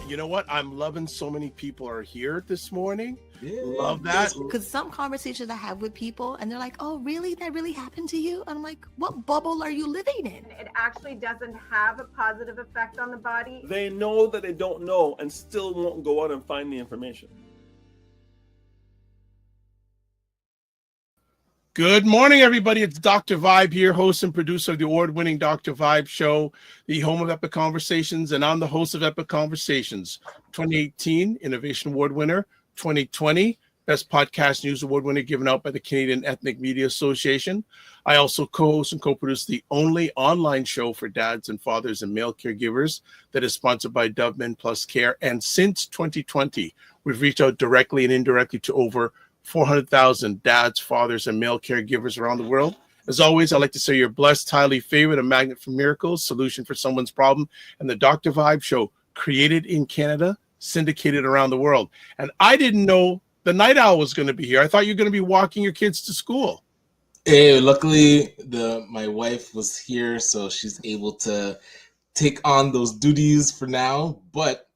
You know what? I'm loving so many people are here this morning. Yeah, Love that. Because some conversations I have with people and they're like, oh, really? That really happened to you? And I'm like, what bubble are you living in? It actually doesn't have a positive effect on the body. They know that they don't know and still won't go out and find the information. Good morning, everybody. It's Dr. Vibe here, host and producer of the award-winning Dr. Vibe Show, the home of Epic Conversations, and I'm the host of Epic Conversations. 2018 Innovation Award winner, 2020 Best Podcast News Award winner given out by the Canadian Ethnic Media Association. I also co-host and co-produce the only online show for dads and fathers and male caregivers that is sponsored by Dove Men Plus Care. And since 2020, we've reached out directly and indirectly to over 400,000 dads, fathers, and male caregivers around the world. As always, I'd like to say you're blessed, highly favored, a magnet for miracles, solution for someone's problem, and the Dr. Vibe Show, created in Canada, syndicated around the world. And I didn't know the night owl was going to be here. I thought you were going to be walking your kids to school. Hey, luckily my wife was here, so she's able to take on those duties for now. But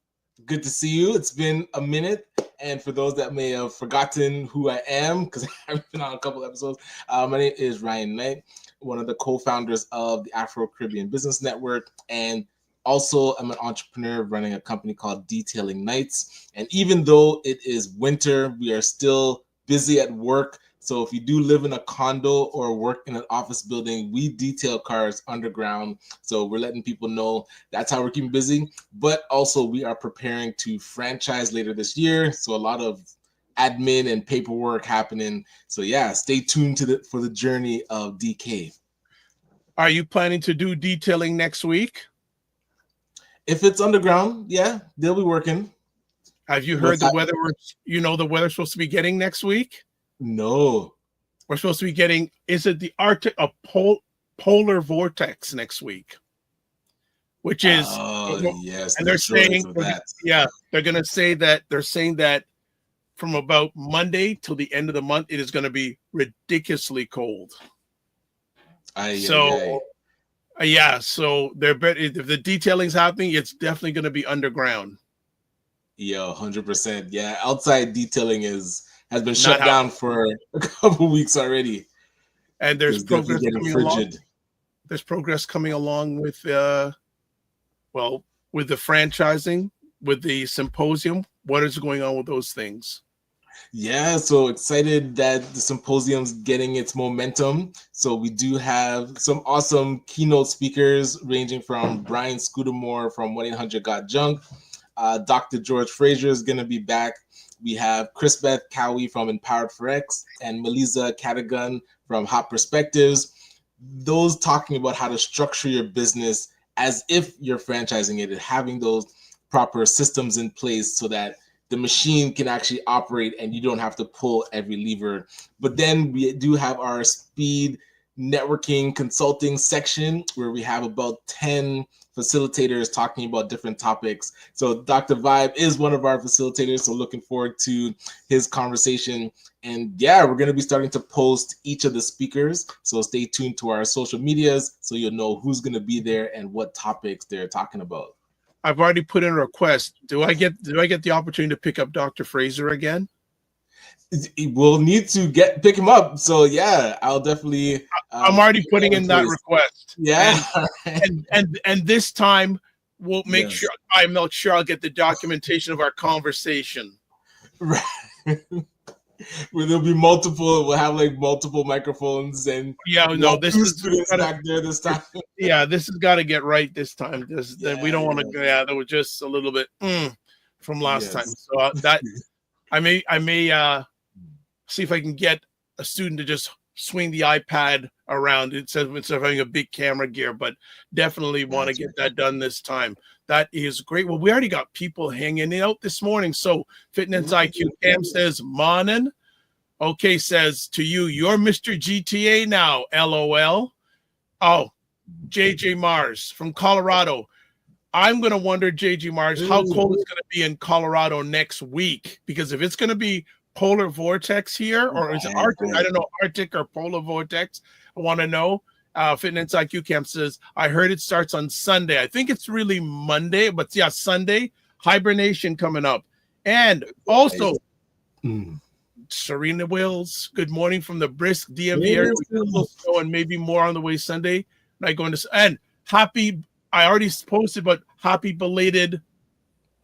good to see you. It's been a minute. And for those that may have forgotten who I am, because I've been on a couple episodes, my name is Ryan Knight, one of the co-founders of the Afro Caribbean Business Network. And also, I'm an entrepreneur running a company called Detailing Nights. And even though it is winter, we are still busy at work. So if you do live in a condo or work in an office building, we detail cars underground. So we're letting people know that's how we're keeping busy. But also we are preparing to franchise later this year. So a lot of admin and paperwork happening. So yeah, stay tuned for the journey of DK. Are you planning to do detailing next week? If it's underground, yeah, they'll be working. Have you heard the weather? The weather's supposed to be getting next week? No. We're supposed to be getting, is it the Arctic, a polar vortex next week? Which is, yes, and they're saying, they're going to say that, they're saying that from about Monday till the end of the month, it is going to be ridiculously cold. So they're better. If the detailing's happening, it's definitely going to be underground. Yeah, 100%. Yeah, outside detailing has been shut down for a couple weeks already. And there's progress coming along. There's progress coming along with the franchising, with the symposium. What is going on with those things? Yeah, so excited that the symposium's getting its momentum. So we do have some awesome keynote speakers ranging from Brian Scudamore from 1-800-GOT-JUNK. Dr. George Fraser is going to be back. We have Chris Beth Cowie from Empowered for X and Melissa Catagun from Hot Perspectives. Those talking about how to structure your business as if you're franchising it and having those proper systems in place so that the machine can actually operate and you don't have to pull every lever. But then we do have our speed networking consulting section where we have about 10 facilitators talking about different topics. So Dr. Vibe is one of our facilitators. So looking forward to his conversation. And yeah, we're going to be starting to post each of the speakers. So stay tuned to our social medias so you'll know who's going to be there and what topics they're talking about. I've already put in a request. Do I get the opportunity to pick up Dr. Fraser again? We'll need to pick him up. So yeah, I'll definitely. I'm already putting in that request. Yeah, and this time we'll make sure I'll get the documentation of our conversation. Right. Where there'll be multiple. We'll have like multiple microphones and this is back there this time. Yeah, this has got to get right this time. We don't want to. Yeah, that was just a little bit from last time. So that I may see if I can get a student to just swing the iPad around instead of having a big camera gear, but definitely want to get that done this time. That is great. Well, we already got people hanging out this morning. So Fitness IQ Cam says, "Morning." Okay, says to you, "You're Mr. GTA now, LOL." Oh, JJ Mars from Colorado. I'm going to wonder, JJ Mars, how cold it's going to be in Colorado next week. Because if it's going to be polar vortex here, or is it Arctic? I don't know, Arctic or polar vortex. I want to know. Fitness IQ Camp says, I heard it starts on Sunday. I think it's really Monday, but yeah, Sunday. Hibernation coming up. And also, Mm. Serena Wills, good morning from the brisk DMV area. We got a little snow and maybe more on the way Sunday. Not going to, and happy, I already posted, but happy belated,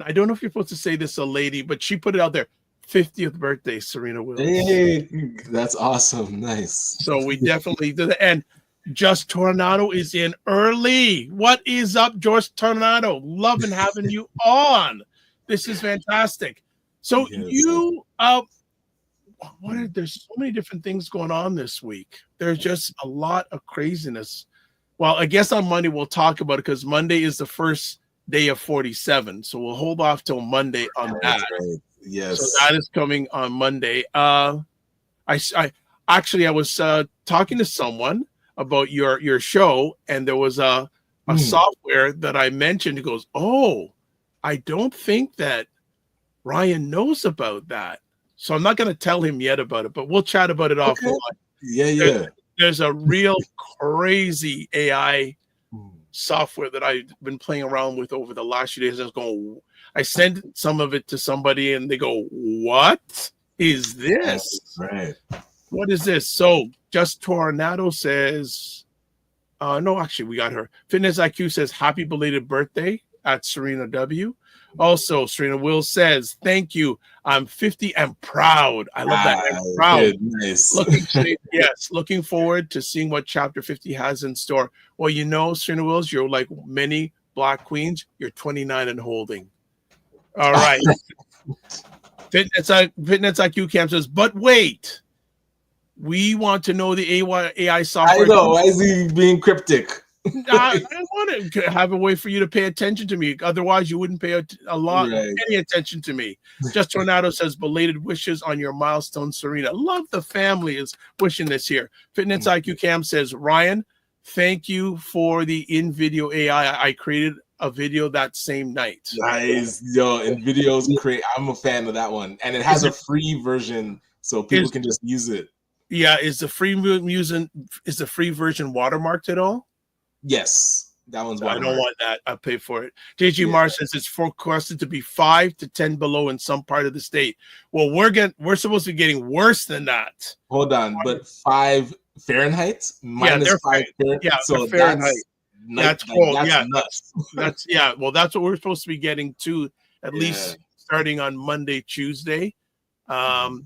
I don't know if you're supposed to say this a lady, but she put it out there, 50th birthday, Serena Wills. Hey, that's awesome. Nice. So we definitely did it. And Just Tornado is in early. What is up, George Tornado? Loving having you on. This is fantastic. So there's so many different things going on this week. There's just a lot of craziness. Well, I guess on Monday we'll talk about it because Monday is the first day of 47. So we'll hold off till Monday on that. Right. Yes. So that is coming on Monday. I was talking to someone about your show, and there was a software that I mentioned. He goes, "Oh, I don't think that Ryan knows about that." So I'm not going to tell him yet about it, but we'll chat about it offline. Yeah. There's a real crazy AI software that I've been playing around with over the last few days. I sent some of it to somebody, and they go, "What is this? Right. What is this?" So Just Tornado says, no, actually, we got her. Fitness IQ says, "Happy belated birthday" at Serena W. Also, Serena Will says, "Thank you. I'm 50 and proud." I love that. I'm proud. Good. Nice. Looking forward to seeing what Chapter 50 has in store. Well, Serena Wills, you're like many Black queens. You're 29 and holding. All right. Fitness IQ Camp says, "But wait, we want to know the AI software." I know. Why is he being cryptic? I want to have a way for you to pay attention to me. Otherwise, you wouldn't pay any attention to me. Just Tornado says, "Belated wishes on your milestone, Serena." Love the family is wishing this here. Fitness IQ Cam says, "Ryan, thank you for the in-video AI. I created a video that same night." Nice. Yo, and videos create. I'm a fan of that one. And it has a free version, so people can just use it. Yeah, is the free version watermarked at all? Yes, that one's watermarked. I don't want that. I'll pay for it. JG Mar says it's forecasted to be 5 to 10 below in some part of the state. Well, we're supposed to be getting worse than that. Hold on, but 5 Fahrenheit minus 5 Fahrenheit. Yeah, so Fahrenheit. That's cold. That's nuts. Well, that's what we're supposed to be getting to at least starting on Monday, Tuesday.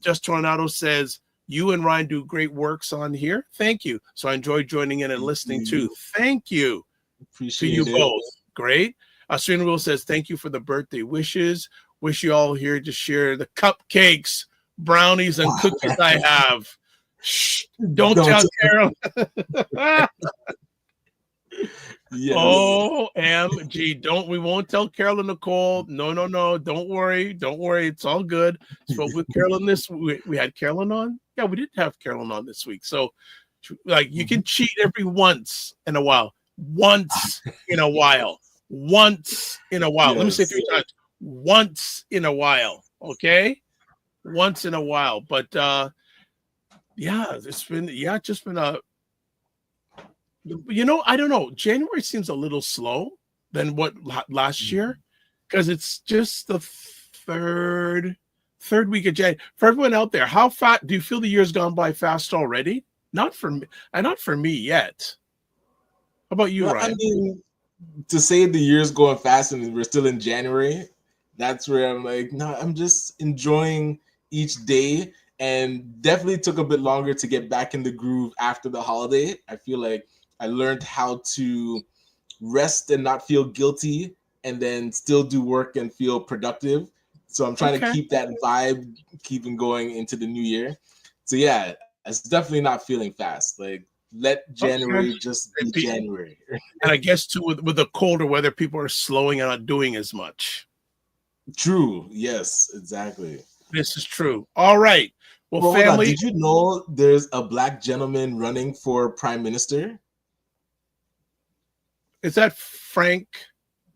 Just Tornado says, "You and Ryan do great works on here. Thank you." So I enjoy joining in and listening too. Thank you. Appreciate you it. both. Great. Serena Will says, "Thank you for the birthday wishes. Wish you all here to share the cupcakes, brownies, and cookies I have." Shh, don't tell Carol. Yes. OMG. We won't tell Carol and Nicole. No. Don't worry. It's all good. Spoke with Carolyn we had Carolyn on. Yeah, we did have Carolyn on this week. So you can cheat every once in a while. Once in a while. Yes. Let me say 3 times. Once in a while. Okay? Once in a while. But it's just been a I don't know. January seems a little slow than what last year because it's just the third week of January. For everyone out there, how fast do you feel the year's gone by fast already? Not for me, and not for me yet. How about you, Ryan? I mean, to say the year's going fast and we're still in January, that's where I'm like, no, I'm just enjoying each day, and definitely took a bit longer to get back in the groove after the holiday. I feel like I learned how to rest and not feel guilty and then still do work and feel productive. So I'm trying to keep that vibe, keeping going into the new year. So yeah, it's definitely not feeling fast. Like let January just be January. And I guess too, with the colder weather, people are slowing and not doing as much. True. Yes, exactly. This is true. All right. Well, family. Did you know there's a Black gentleman running for prime minister? Is that Frank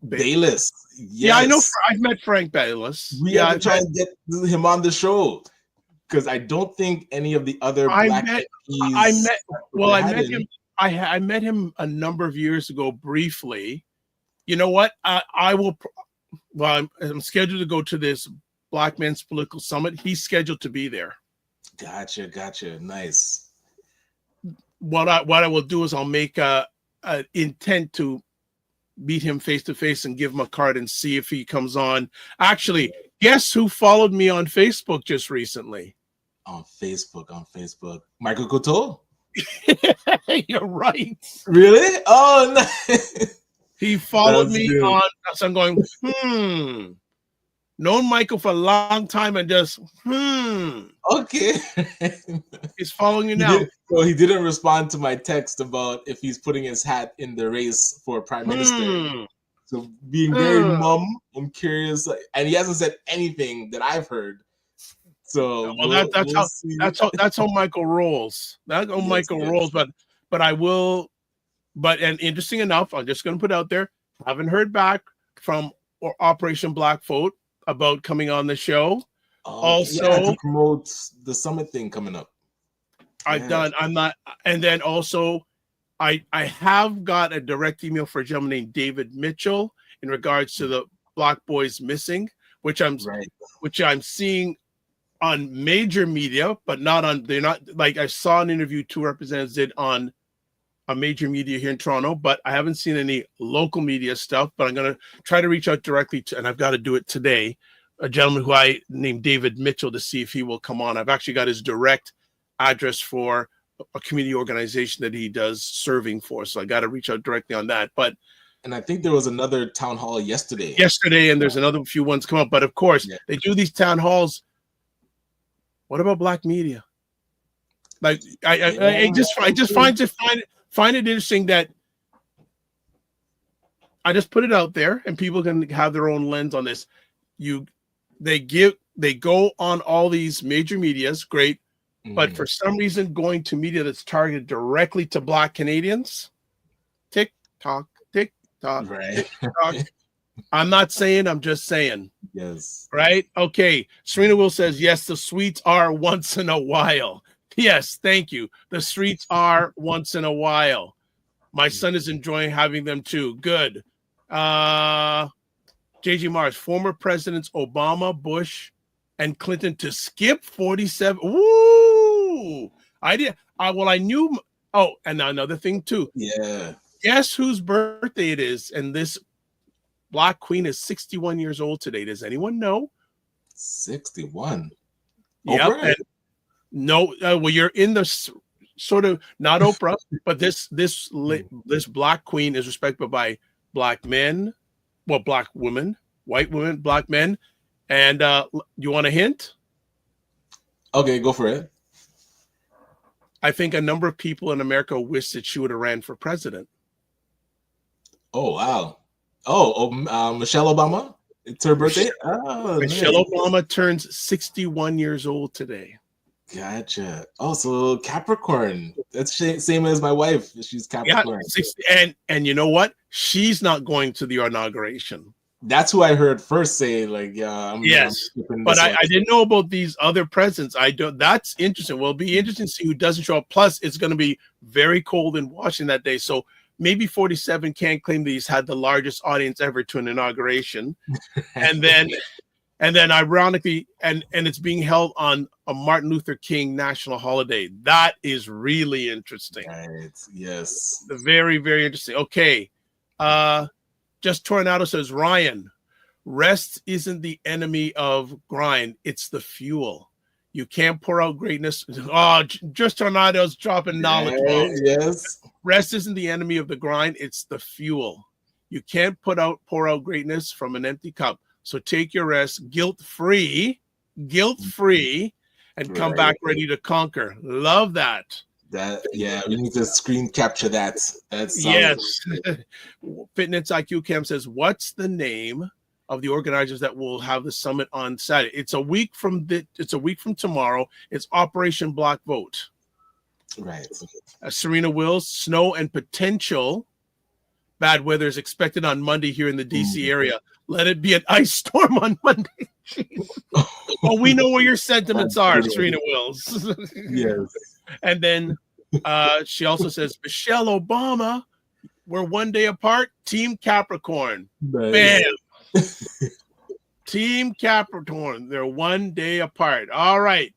Bayless? Yes. Yeah, I know. I've met Frank Bayless. We have to try and get him on the show because I don't think any of the other Black MPs. I met him a number of years ago briefly. You know what? I will. well, I'm scheduled to go to this Black Men's Political Summit. He's scheduled to be there. Gotcha. Nice. What I will do is I'll make a intent to meet him face to face and give him a card and see if he comes on. Actually, guess who followed me on Facebook just recently? On Facebook. Michael Couture? You're right. Really? Oh, nice. He followed That's me good. on. So I'm going, known Michael for a long time and just, Okay. He's following you now. He didn't respond to my text about if he's putting his hat in the race for prime minister. So being very mum, I'm curious, and he hasn't said anything that I've heard. So that's how Michael rolls. That's how Michael rolls. But I will. But and interesting enough, I'm just going to put out there. Haven't heard back from Operation Black Vote about coming on the show. To promote the summit thing coming up. I'm not. And then also, I have got a direct email for a gentleman named David Mitchell in regards to the Black Boys Missing, which I'm seeing on major media, but not on. They're not like I saw an interview two representatives did on a major media here in Toronto, but I haven't seen any local media stuff. But I'm going to try to reach out directly to, and I've got to do it today. A gentleman who I named David Mitchell to see if he will come on. I've actually got his direct address for a community organization that he does serving for. So I got to reach out directly on that. And I think there was another town hall yesterday. And there's another few ones come up. But of course, they do these town halls. What about Black media? Like I just find it interesting that I just put it out there and people can have their own lens on this. They go on all these major medias, great, but for some reason going to media that's targeted directly to Black Canadians, TikTok, right? TikTok. I'm not saying, I'm just saying. Yes. Right? Okay. Serena Will says, yes, the sweets are once in a while. Yes, thank you. The streets are once in a while. My son is enjoying having them too. Good. JG Mars, former presidents Obama, Bush, and Clinton to skip 47. Ooh, I did. I knew. Oh, and another thing too. Yeah. Guess whose birthday it is? And this Black Queen is 61 years old today. Does anyone know? 61. Yep. Oprah? No. Well, you're in the sort of not Oprah, but this Black Queen is respected by Black men. Well, Black women, white women, Black men. And you want a hint? Okay, go for it. I think a number of people in America wish that she would have ran for president. Oh, wow. Michelle Obama? It's her birthday? Michelle Obama turns 61 years old today. Gotcha. Oh, so Capricorn. That's same as my wife. She's Capricorn. Yeah, and you know what? She's not going to the inauguration. That's who I heard first say, like, yes. But I didn't know about these other presidents. I don't. That's interesting. Well, it'll be interesting to see who doesn't show up. Plus, it's going to be very cold in Washington that day. So maybe 47 can't claim that he's had the largest audience ever to an inauguration. and then ironically, and it's being held on a Martin Luther King national holiday. That is really interesting. Right. Yes. Very, very interesting. Okay. Just Tornado says, Ryan, rest isn't the enemy of grind. It's the fuel. You can't pour out greatness. Oh, just Tornado's dropping knowledge. Yes. Rest isn't the enemy of the grind. It's the fuel. You can't pour out greatness from an empty cup. So take your rest, guilt-free, and come back ready to conquer. Love that. We need to screen capture that. That's yes. Fitness IQ Cam says, what's the name of the organizers that will have the summit on Saturday? It's a week from tomorrow. It's Operation Black Vote. Right. Serena Wills, snow and potential bad weather is expected on Monday here in the DC area. Let it be an ice storm on Monday. Well, we know where your sentiments are, Serena Wills. Yes. And then she also says, Michelle Obama, we're one day apart, Team Capricorn. Nice. Bam. Team Capricorn. They're 1 day apart. All right.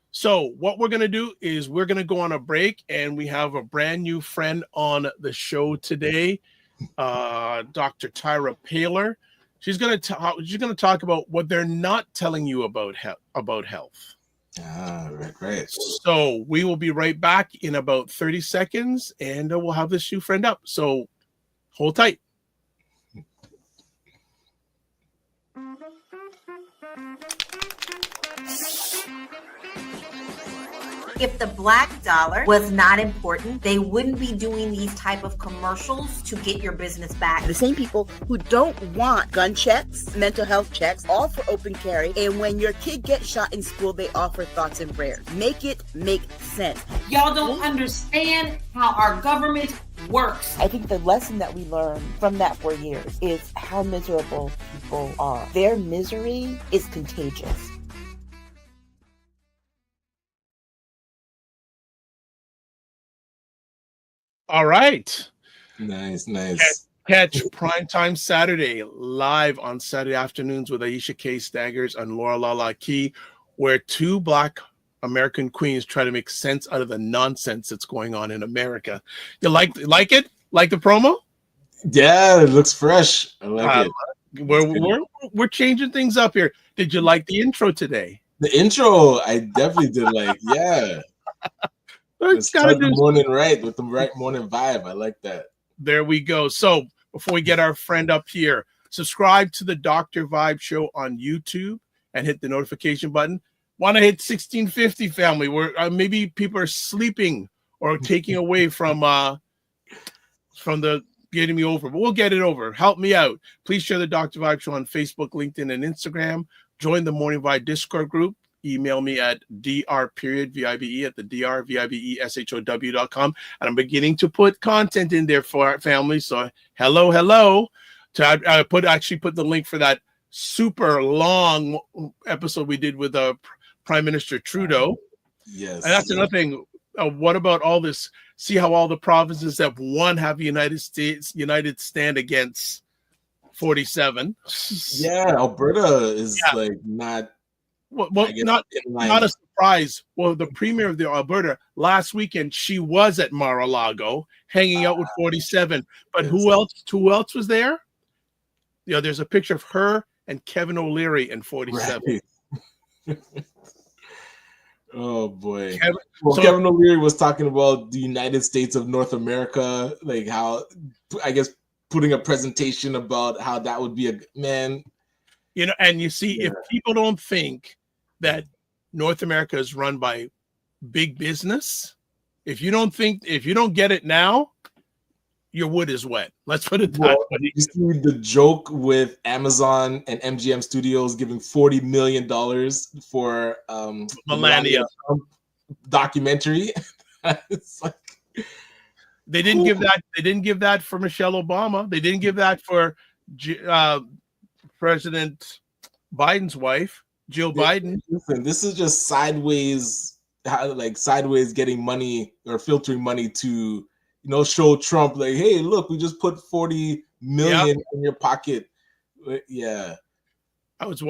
So what we're going to do is we're going to go on a break, and we have a brand new friend on the show today, Dr. Tyra Paylor. She's going to talk about what they're not telling you about health. Right. So we will be right back in about 30 seconds, and we'll have this new friend up. So hold tight. If the black dollar was not important, they wouldn't be doing these type of commercials to get your business back. The same people who don't want gun checks, mental health checks, all for open carry, and when your kid gets shot in school, they offer thoughts and prayers. Make it make sense. Y'all don't understand how our government works. I think the lesson that we learned from that 4 years is how miserable people are. Their misery is contagious. All right. Nice. Catch Primetime Saturday live on Saturday afternoons with Aisha K. Staggers and Laura Lala Key, where two Black American queens try to make sense out of the nonsense that's going on in America. You like it? Like the promo? Yeah, it looks fresh. I like it. We're changing things up here. Did you like the intro today? The intro, I definitely did like. Yeah. Let's start the morning right with the right morning vibe. I like that. There we go. So before we get our friend up here, subscribe to the Dr. Vibe Show on YouTube and hit the notification button. Want to hit 1650, family, where maybe people are sleeping or taking away from the getting me over, but we'll get it over. Help me out. Please share the Dr. Vibe Show on Facebook, LinkedIn, and Instagram. Join the Morning Vibe Discord group. Email me at dr.vibe at the drvibeshow.com. And I'm beginning to put content in there for our family. So hello. I actually put the link for that super long episode we did with Prime Minister Trudeau. Yes. And that's another thing. What about all this? See how all the provinces that won have United stand against 47. Yeah, Alberta is like not. Well, not a surprise. Well, the premier of the Alberta last weekend, she was at Mar-a-Lago hanging out with 47. But who else was there? Yeah, there's a picture of her and Kevin O'Leary and 47. Right. Oh boy. Kevin O'Leary was talking about the United States of North America, like how I guess putting a presentation about how that would be a man. And you see, if people don't think that North America is run by big business, if you don't get it now, your wood is wet. Let's put it that way. You see the joke with Amazon and MGM Studios giving $40 million for Melania documentary. It's like they didn't give that. They didn't give that for Michelle Obama. They didn't give that for President Biden's wife, Jill Biden. Listen, this is just sideways getting money or filtering money to, show Trump like, hey, look, we just put 40 million in your pocket. Yeah. I was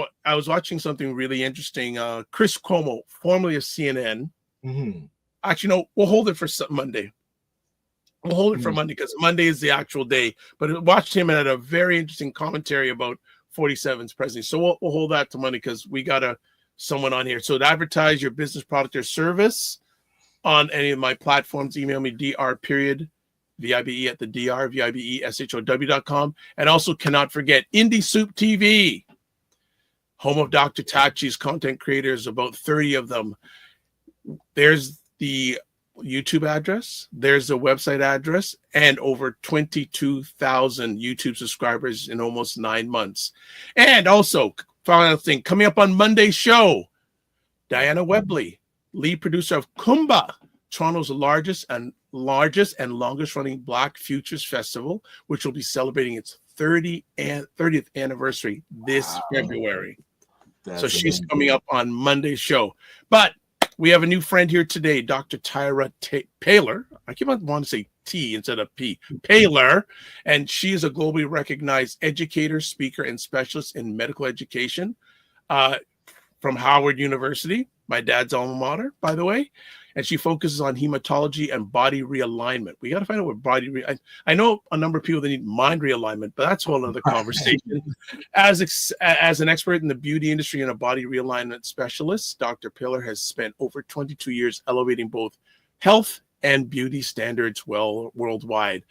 watching something really interesting. Chris Cuomo, formerly of CNN. Mm-hmm. Actually, no, we'll hold it for Monday. We'll hold it for Monday because Monday is the actual day. But I watched him and had a very interesting commentary about 47's presidency. So we'll hold that to Monday because we got someone on here. So to advertise your business, product, or service on any of my platforms, email me dr.vibe at the drvibeshow.com. And also cannot forget Indie Soup TV, home of Dr. Tachi's content creators, about 30 of them. There's the YouTube address, there's the website address, and over 22,000 YouTube subscribers in almost 9 months. And also, final thing, coming up on Monday's show, Diana Webley, lead producer of Kumba, Toronto's largest and longest running Black Futures Festival, which will be celebrating its 30th anniversary this February. So she's coming up on Monday's show. But we have a new friend here today, Dr. Tyra Paylor. I keep on wanting to say T instead of P, Paylor. And she is a globally recognized educator, speaker, and specialist in medical education from Howard University, my dad's alma mater, by the way. And she focuses on hematology and body realignment. We got to find out what I know a number of people that need mind realignment, but that's a whole other conversation. As an expert in the beauty industry and a body realignment specialist, Dr. Paylor has spent over 22 years elevating both health and beauty standards worldwide.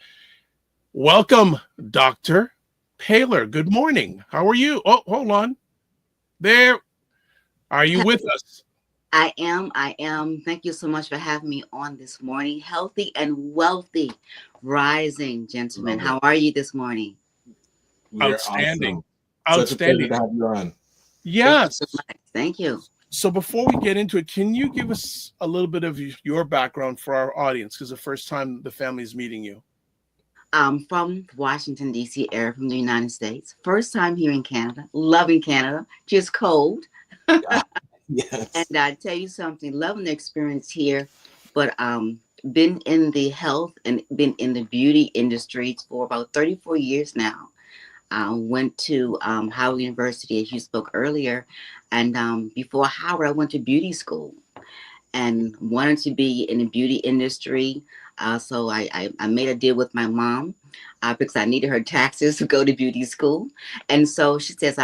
Welcome, Dr. Paylor. Good morning. How are you? Oh, hold on. There. Are you with us? I am. Thank you so much for having me on this morning. Healthy and wealthy rising, gentlemen. How are you this morning? You're outstanding. Awesome. Outstanding. Such a pleasure to have you on. Yes. Thank you. So before we get into it, can you give us a little bit of your background for our audience? Because the first time the family is meeting you. From Washington, D.C. area, from the United States. First time here in Canada. Loving Canada. Just cold. Yes. And I tell you something, loving the experience here, but been in the health and been in the beauty industry for about 34 years now. Went to Howard University, as you spoke earlier, and before Howard, I went to beauty school and wanted to be in the beauty industry. So I made a deal with my mom because I needed her taxes to go to beauty school, and so she says,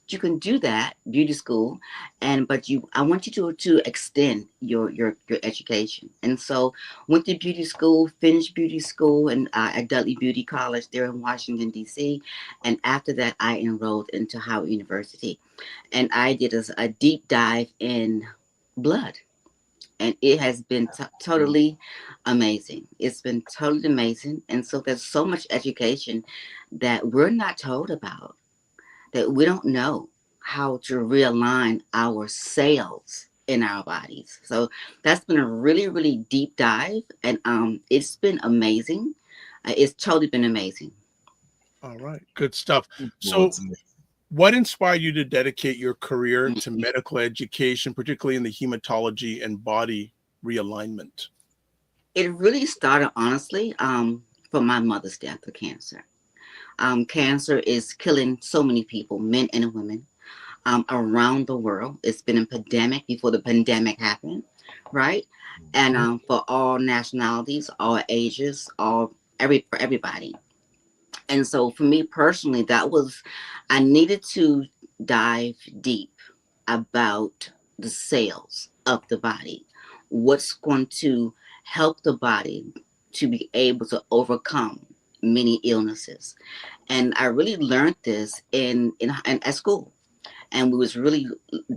you can do that beauty school, but I want you to extend your education. And so went to beauty school, finished beauty school and at Dudley Beauty College there in Washington D.C. And after that I enrolled into Howard University, and I did a deep dive in blood, and it has been totally amazing. It's been totally amazing. And so there's so much education that we're not told about, that we don't know how to realign our cells in our bodies. So that's been a really, really deep dive, and it's been amazing. It's totally been amazing. All right, good stuff. So what inspired you to dedicate your career to medical education, particularly in the hematology and body realignment? It really started, honestly, from my mother's death of cancer. Cancer is killing so many people, men and women, around the world. It's been a pandemic before the pandemic happened, right? And for all nationalities, all ages, for everybody. And so for me personally, I needed to dive deep about the cells of the body. What's going to help the body to be able to overcome many illnesses. And I really learned this in at school. And we was really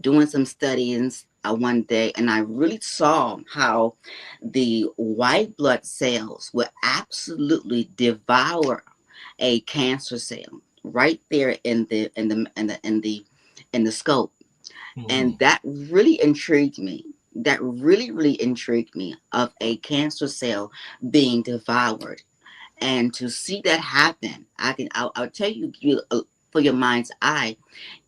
doing some studies one day, and I really saw how the white blood cells would absolutely devour a cancer cell right there in the scope. And that really intrigued me. That really intrigued me, of a cancer cell being devoured. And to see that happen, I'll tell you, for your mind's eye,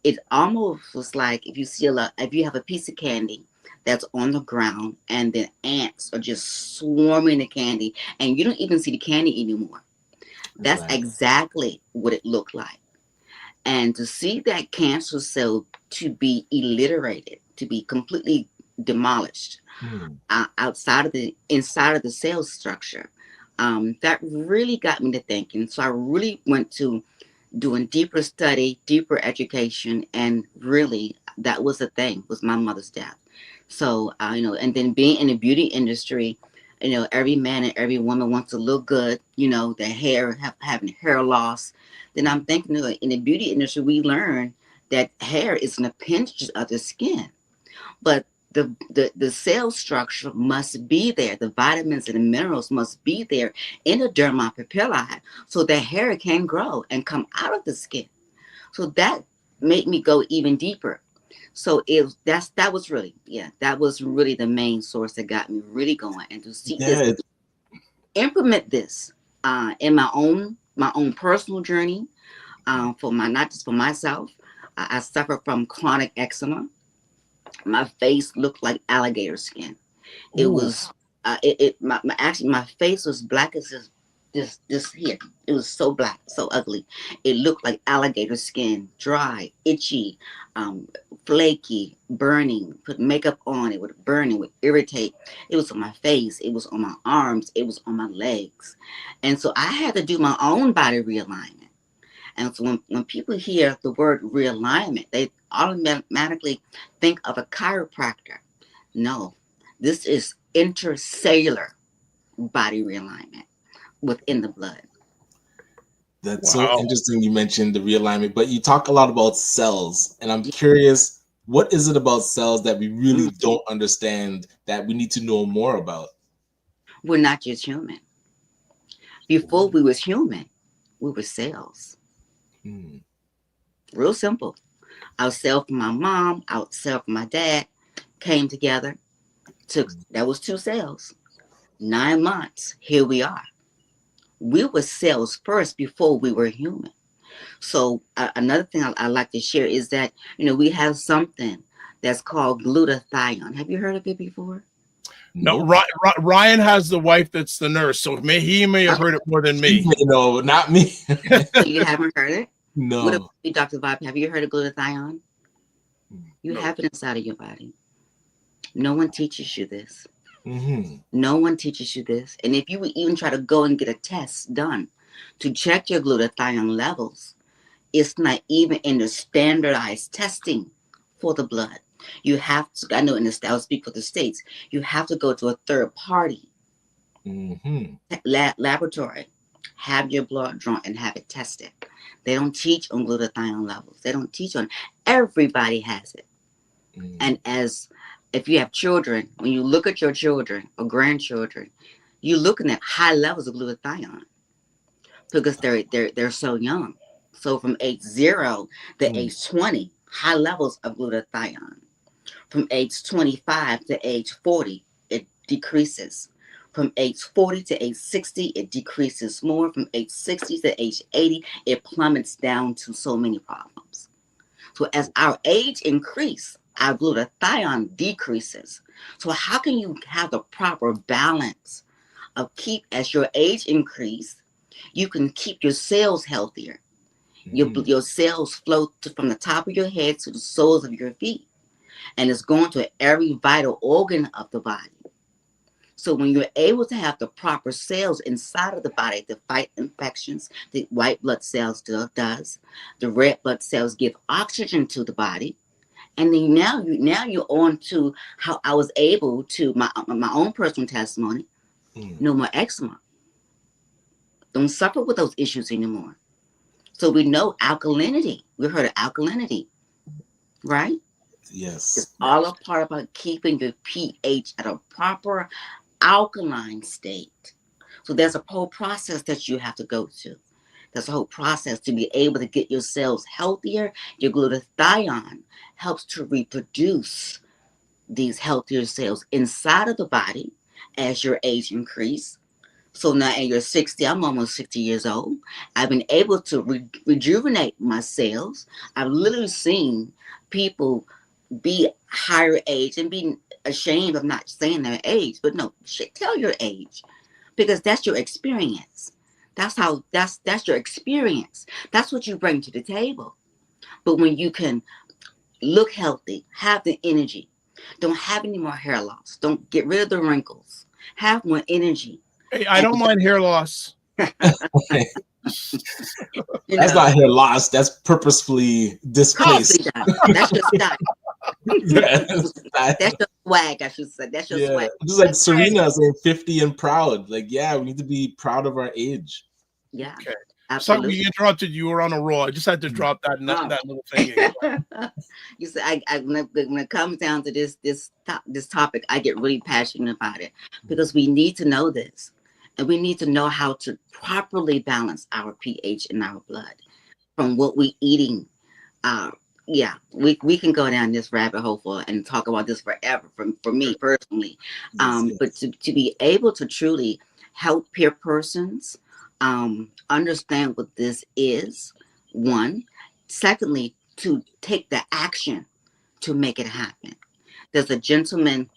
it almost was like if you have a piece of candy that's on the ground, and then ants are just swarming the candy, and you don't even see the candy anymore. That's exactly what it looked like. And to see that cancer cell to be obliterated, to be completely demolished inside of the cell structure, that really got me to thinking. So I really went to doing deeper study, deeper education, and really that was the thing, was my mother's death. So and then being in the beauty industry, every man and every woman wants to look good, their hair, having hair loss. Then I'm thinking, in the beauty industry, we learn that hair is an appendage of the skin, but the cell structure must be there. The vitamins and the minerals must be there in the derma papillae, so the hair can grow and come out of the skin. So that made me go even deeper. So that was really the main source that got me really going, and to see this, implement this in my own personal journey, not just for myself. I suffer from chronic eczema. My face looked like alligator skin. It was Actually my face was black as this here. It was so black, so ugly. It looked like alligator skin, dry, itchy, flaky, burning. Put makeup on, it would burn, it would irritate. It was on my face, it was on my arms, it was on my legs. And so I had to do my own body realignment. And so when people hear the word realignment, they automatically think of a chiropractor. No, this is intercellular body realignment within the blood. That's so interesting you mentioned the realignment, but you talk a lot about cells, and I'm curious, what is it about cells that we really don't understand that we need to know more about? We're not just human. Before we was human, we were cells. Real simple. Our cell from my mom, our cell from my dad came together. That was 2 cells. 9 months, here we are. We were cells first before we were human. So another thing I like to share is that, we have something that's called glutathione. Have you heard of it before? No, Ryan has the wife that's the nurse, so he may have heard it more than me. No, not me. You haven't heard it? No. What about you, Dr. Vibe? Have you heard of glutathione? You have it inside of your body. No one teaches you this. No one teaches you this. And if you would even try to go and get a test done to check your glutathione levels, it's not even in the standardized testing for the blood. You have to, I know in the I'll speak for the States, you have to go to a third party laboratory, have your blood drawn and have it tested. They don't teach on glutathione levels. They don't teach on, everybody has it. And if you have children, when you look at your children or grandchildren, you're looking at high levels of glutathione because they're so young. So from age 0 to age 20, high levels of glutathione. From age 25 to age 40, it decreases. From age 40 to age 60, it decreases more. From age 60 to age 80, it plummets down to so many problems. So as our age increases, our glutathione decreases. So how can you have the proper balance of as your age increase, you can keep your cells healthier. Your cells flow from the top of your head to the soles of your feet. And it's going to every vital organ of the body. So when you're able to have the proper cells inside of the body to fight infections, the white blood cells does, the red blood cells give oxygen to the body. And then now you're on to how I was able to, my own personal testimony, no more eczema. Don't suffer with those issues anymore. So we know alkalinity. We heard of alkalinity, right? Yes. It's all a part about keeping your pH at a proper alkaline state. So there's a whole process that you have to go to. There's a whole process to be able to get your cells healthier. Your glutathione helps to reproduce these healthier cells inside of the body as your age increases. So now at your 60, I'm almost 60 years old. I've been able to rejuvenate my cells. I've literally seen people be higher age and be ashamed of not saying their age, but no, tell your age, because that's your experience. That's your experience. That's what you bring to the table. But when you can look healthy, have the energy, don't have any more hair loss, don't get rid of the wrinkles, have more energy. Hey, I don't mind hair loss. That's not hair loss. That's purposefully displaced. That's your style. That's your swag, I should say. That's your swag. Just like Serena saying 50 and proud. Like, yeah, we need to be proud of our age. Yeah. Okay. Absolutely. Sorry, we interrupted. You were on a roll. I just had to drop that little thing. You see, when it comes down to this topic, I get really passionate about it because we need to know this, and we need to know how to properly balance our pH in our blood from what we're eating. We can go down this rabbit hole and talk about this forever. For me personally, but to be able to truly help peer persons understand what this is, one. Secondly, to take the action to make it happen. There's a gentleman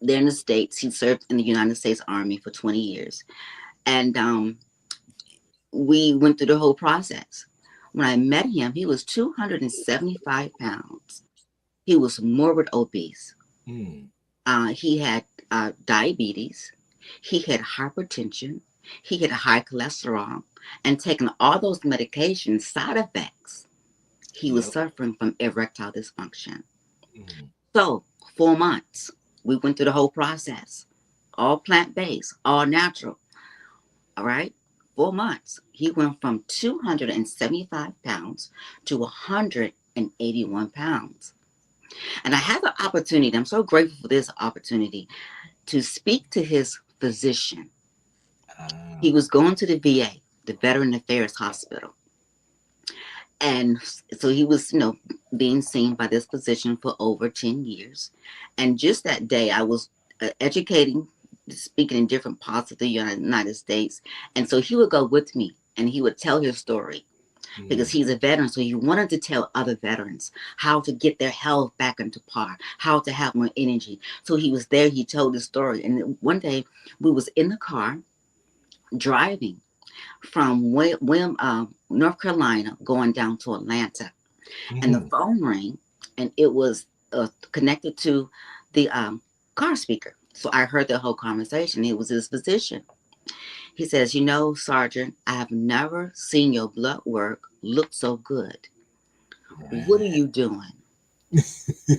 there in the States. He served in the United States Army for 20 years. And we went through the whole process. When I met him, he was 275 pounds. He was morbid obese. He had diabetes. He had hypertension. He had high cholesterol. And taking all those medication side effects, he was suffering from erectile dysfunction. So 4 months, we went through the whole process. All plant-based, all natural. All right? 4 months. He went from 275 pounds to 181 pounds. And I had the opportunity, I'm so grateful for this opportunity, to speak to his physician. He was going to the VA, the Veteran Affairs Hospital. And so he was, being seen by this physician for over 10 years. And just that day, I was educating, speaking in different parts of the United States. And so he would go with me and he would tell his story because he's a veteran. So he wanted to tell other veterans how to get their health back into par, how to have more energy. So he was there, he told his story. And one day we was in the car driving from North Carolina going down to Atlanta. And the phone rang and it was connected to the car speaker. So I heard the whole conversation. It was his physician. He says, Sergeant, I have never seen your blood work look so good. What are you doing?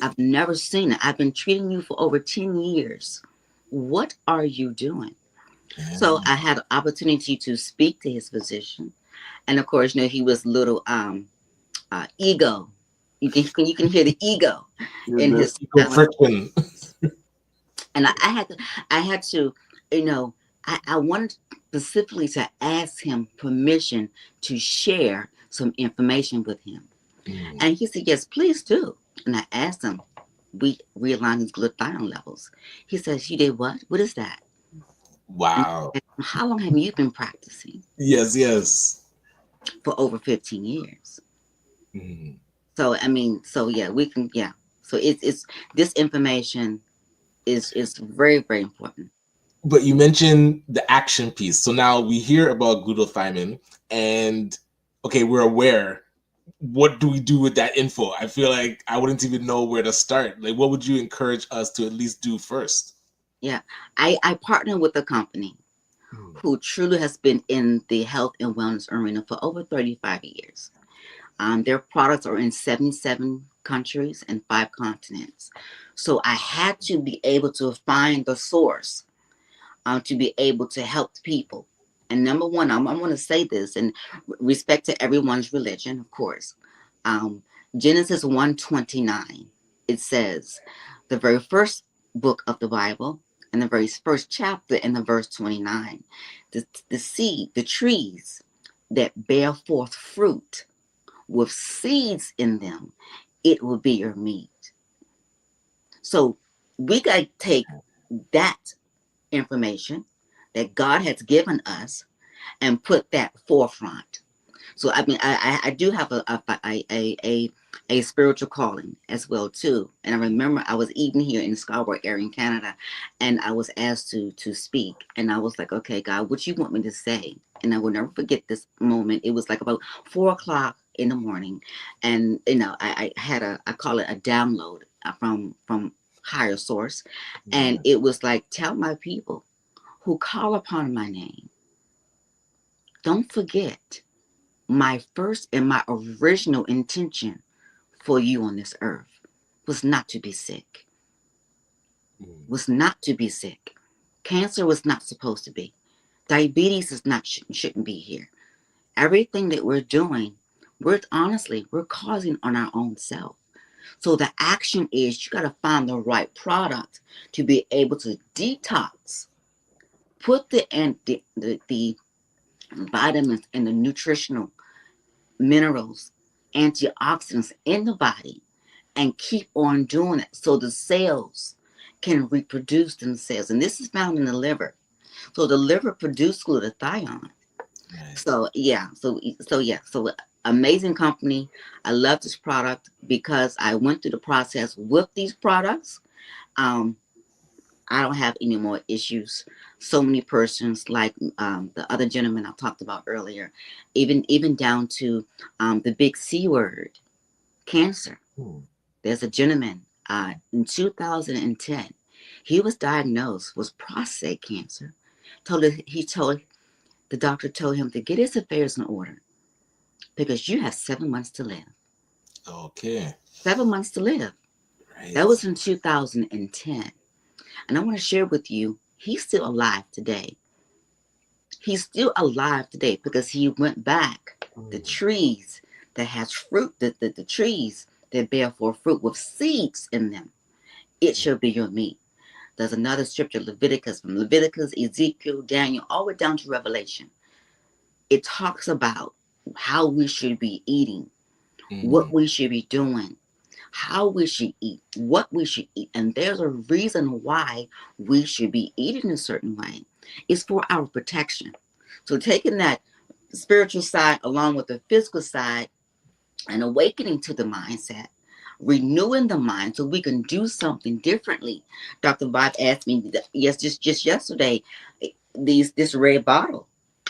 I've never seen it. I've been treating you for over 10 years. What are you doing? So I had an opportunity to speak to his physician. And of course, he was a little ego. You can hear the ego in his friction. And I had to, I wanted specifically to ask him permission to share some information with him. And he said, yes, please do. And I asked him, we realigned his glutathione levels. He says, you did what? What is that? Wow. How long have you been practicing? Yes. For over 15 years. So, we can, So it's this information is very, very important. But you mentioned the action piece. So now we hear about glutathione and, okay, we're aware. What do we do with that info? I feel like I wouldn't even know where to start. Like, what would you encourage us to at least do first? Yeah, I partner with a company who truly has been in the health and wellness arena for over 35 years. Their products are in 77 countries and 5 continents. So I had to be able to find the source to be able to help people. And number one, I'm going to say this in respect to everyone's religion, of course. Genesis 1:29, it says, the very first book of the Bible, and the very first chapter in the verse 29, the seed, the trees that bear forth fruit with seeds in them, it will be your meat. So we got to take that information that God has given us and put that forefront. So I do have a spiritual calling as well too. And I remember I was even here in the Scarborough area in Canada, and I was asked to speak, and I was like, okay, God, what you want me to say? And I will never forget this moment. It was like about 4 o'clock in the morning, and I had I call it a download from higher source, and it was like, tell my people who call upon my name, don't forget my first and my original intention for you on this earth was not to be sick. Was not to be sick. Cancer was not supposed to be. Diabetes is not shouldn't be here. Everything that we're doing, we're causing on our own self. So the action is you got to find the right product to be able to detox, put the vitamins and the nutritional minerals, antioxidants in the body, and keep on doing it so the cells can reproduce themselves. And this is found in the liver. So the liver produces glutathione. Right. So amazing company. I love this product because I went through the process with these products. I don't have any more issues. So many persons, like the other gentleman I talked about earlier, even down to the big C word, cancer. There's a gentleman in 2010. He was diagnosed with prostate cancer. The doctor told him to get his affairs in order because you have 7 months to live. Okay. 7 months to live. Right. That was in 2010. And I want to share with you, he's still alive today. He's still alive today because he went back. The trees that has fruit, the trees that bear forth fruit with seeds in them, it shall be your meat. There's another scripture, from Leviticus, Ezekiel, Daniel, all the way down to Revelation. It talks about how we should be eating, what we should be doing, how we should eat, what we should eat. And there's a reason why we should be eating a certain way. It's for our protection. So taking that spiritual side along with the physical side and awakening to the mindset, renewing the mind so we can do something differently. Dr. Bob asked me, just yesterday, this red bottle.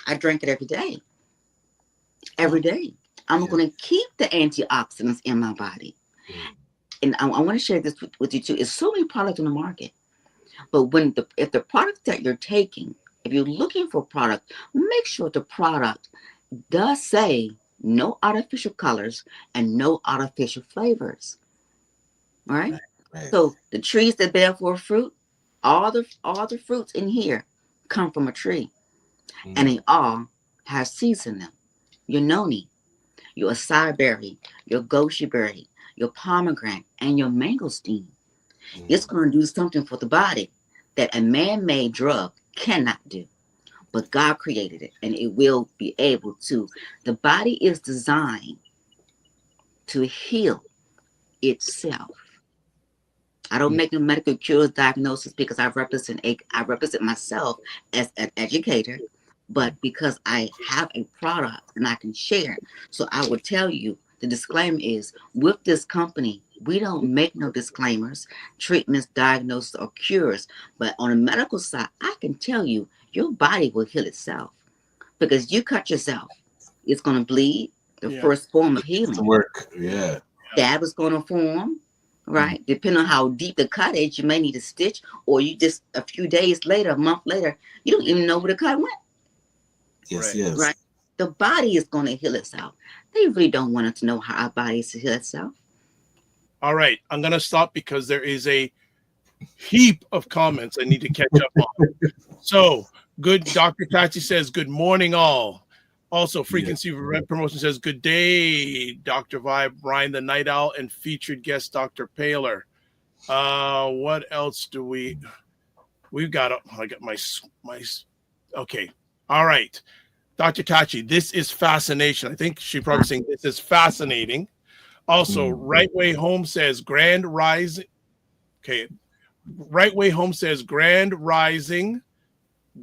I drink it every day. Every day. I'm going to keep the antioxidants in my body. And I want to share this with you too. There's so many products on the market. But if the product that you're taking, if you're looking for a product, make sure the product does say no artificial colors and no artificial flavors. All right? Right. So the trees that bear forth fruit, all the fruits in here come from a tree. And they all have seeds in them. Your noni, your acai berry, your goji berry, your pomegranate, and your mangosteen. It's going to do something for the body that a man-made drug cannot do. But God created it, and it will be able to. The body is designed to heal itself. I don't make no medical cures diagnosis because I represent myself as an educator, but because I have a product and I can share. So I would tell you, the disclaimer is, with this company, we don't make no disclaimers, treatments, diagnosis, or cures. But on the medical side, I can tell you, your body will heal itself. Because you cut yourself, it's going to bleed, the first form of healing. To work, Scab is going to form, right? Depending on how deep the cut is, you may need a stitch, or you just, a few days later, a month later, you don't even know where the cut went. Yes. Right? The body is going to heal itself. They really don't want us to know how our body is to heal itself. All right, I'm going to stop because there is a heap of comments I need to catch up on. So, good. Dr. Tachi says, good morning, all. Also, Frequency Rent Promotion says, good day, Dr. Vibe, Ryan the Night Owl, and featured guest, Dr. Paylor. What else do we've got? I got my, okay. All right. Dr. Tachi, this is fascination. I think she probably saying this is fascinating. Also, Right Way Home says Grand Rising. Okay. Right Way Home says Grand Rising,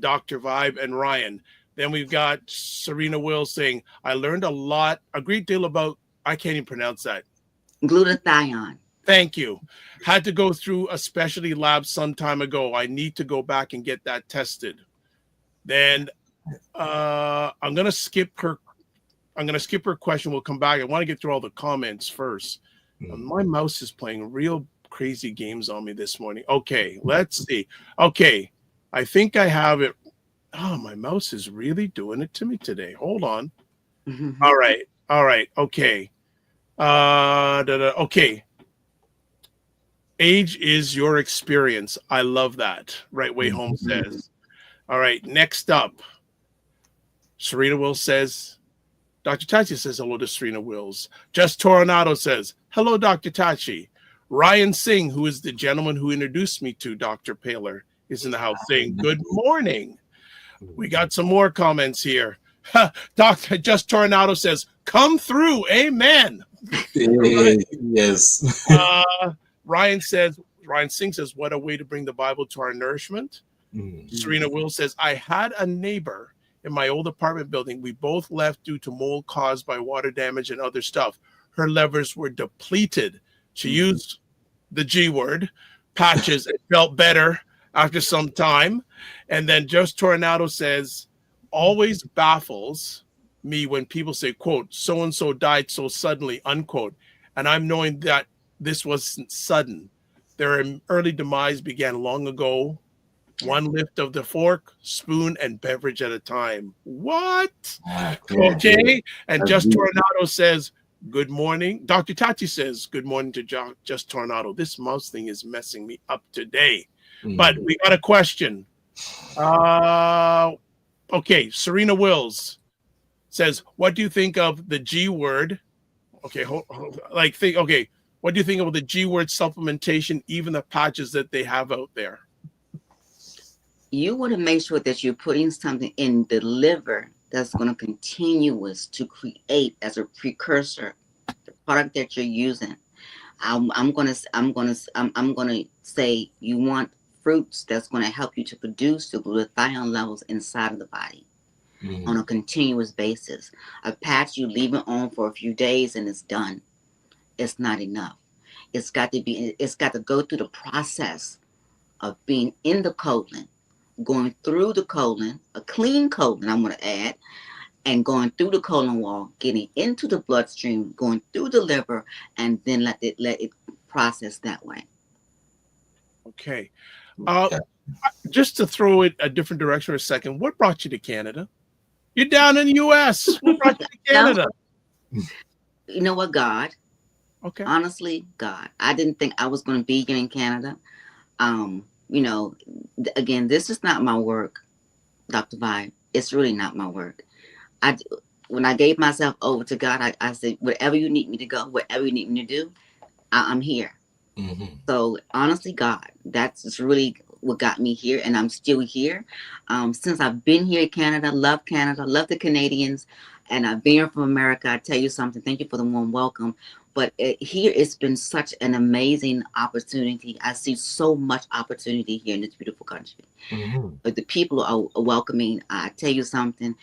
Dr. Vibe and Ryan. Then we've got Serena Will saying, I learned a great deal about, I can't even pronounce that. Glutathione. Thank you. Had to go through a specialty lab some time ago. I need to go back and get that tested. Then I'm going to skip her. I'm going to skip her question. We'll come back. I want to get through all the comments first. My mouse is playing real crazy games on me this morning. Okay, let's see. Okay, I think I have it. Oh, my mouse is really doing it to me today. Hold on. All right. Okay. Okay. Age is your experience. I love that. Right Way Home says. All right. Next up, Serena Wills says, Dr. Tachi says hello to Serena Wills. Just Toronado says, hello, Dr. Tachi. Ryan Singh, who is the gentleman who introduced me to Dr. Paylor, is in the house saying, good morning. We got some more comments here. Dr. Just Toronado says, come through. Amen. Yes. Ryan Singh says, what a way to bring the Bible to our nourishment. Serena Will says, I had a neighbor in my old apartment building. We both left due to mold caused by water damage and other stuff. Her levers were depleted. She used the G word, patches, and felt better after some time. And then Just Tornado says, always baffles me when people say, quote, so-and-so died so suddenly, unquote. And I'm knowing that this wasn't sudden. Their early demise began long ago. One lift of the fork, spoon, and beverage at a time. What? Okay. And Just Tornado says, good morning. Dr. Tati says, good morning to Just Tornado. This mouse thing is messing me up today. But we got a question. Okay. Serena Wills says, what do you think of the G word? Okay. Okay. What do you think of the G word supplementation, even the patches that they have out there? You want to make sure that you're putting something in the liver that's going to continuous to create as a precursor the product that you're using. I'm gonna say you want fruits that's going to help you to produce the glutathione levels inside of the body on a continuous basis. A patch you leave it on for a few days and it's done. It's not enough. It's got to go through the process of being in the colon, going through the colon, a clean colon, I'm going to add, and going through the colon wall, getting into the bloodstream, going through the liver, and then let it process that way. Okay. Just to throw it a different direction for a second, what brought you to Canada? You're down in the U.S. What brought you to Canada? You know what, God? Okay. Honestly, God. I didn't think I was going to be here in Canada. Again, this is not my work, Dr. Vibe. It's really not my work. When I gave myself over to God, I said, wherever you need me to go, whatever you need me to do, I'm here. So honestly, God, that's really what got me here, and I'm still here. Since I've been here in Canada, love the Canadians, and I've been here from America. I tell you something, thank you for the warm welcome. But here it's been such an amazing opportunity. I see so much opportunity here in this beautiful country. But the people are welcoming. I tell you something.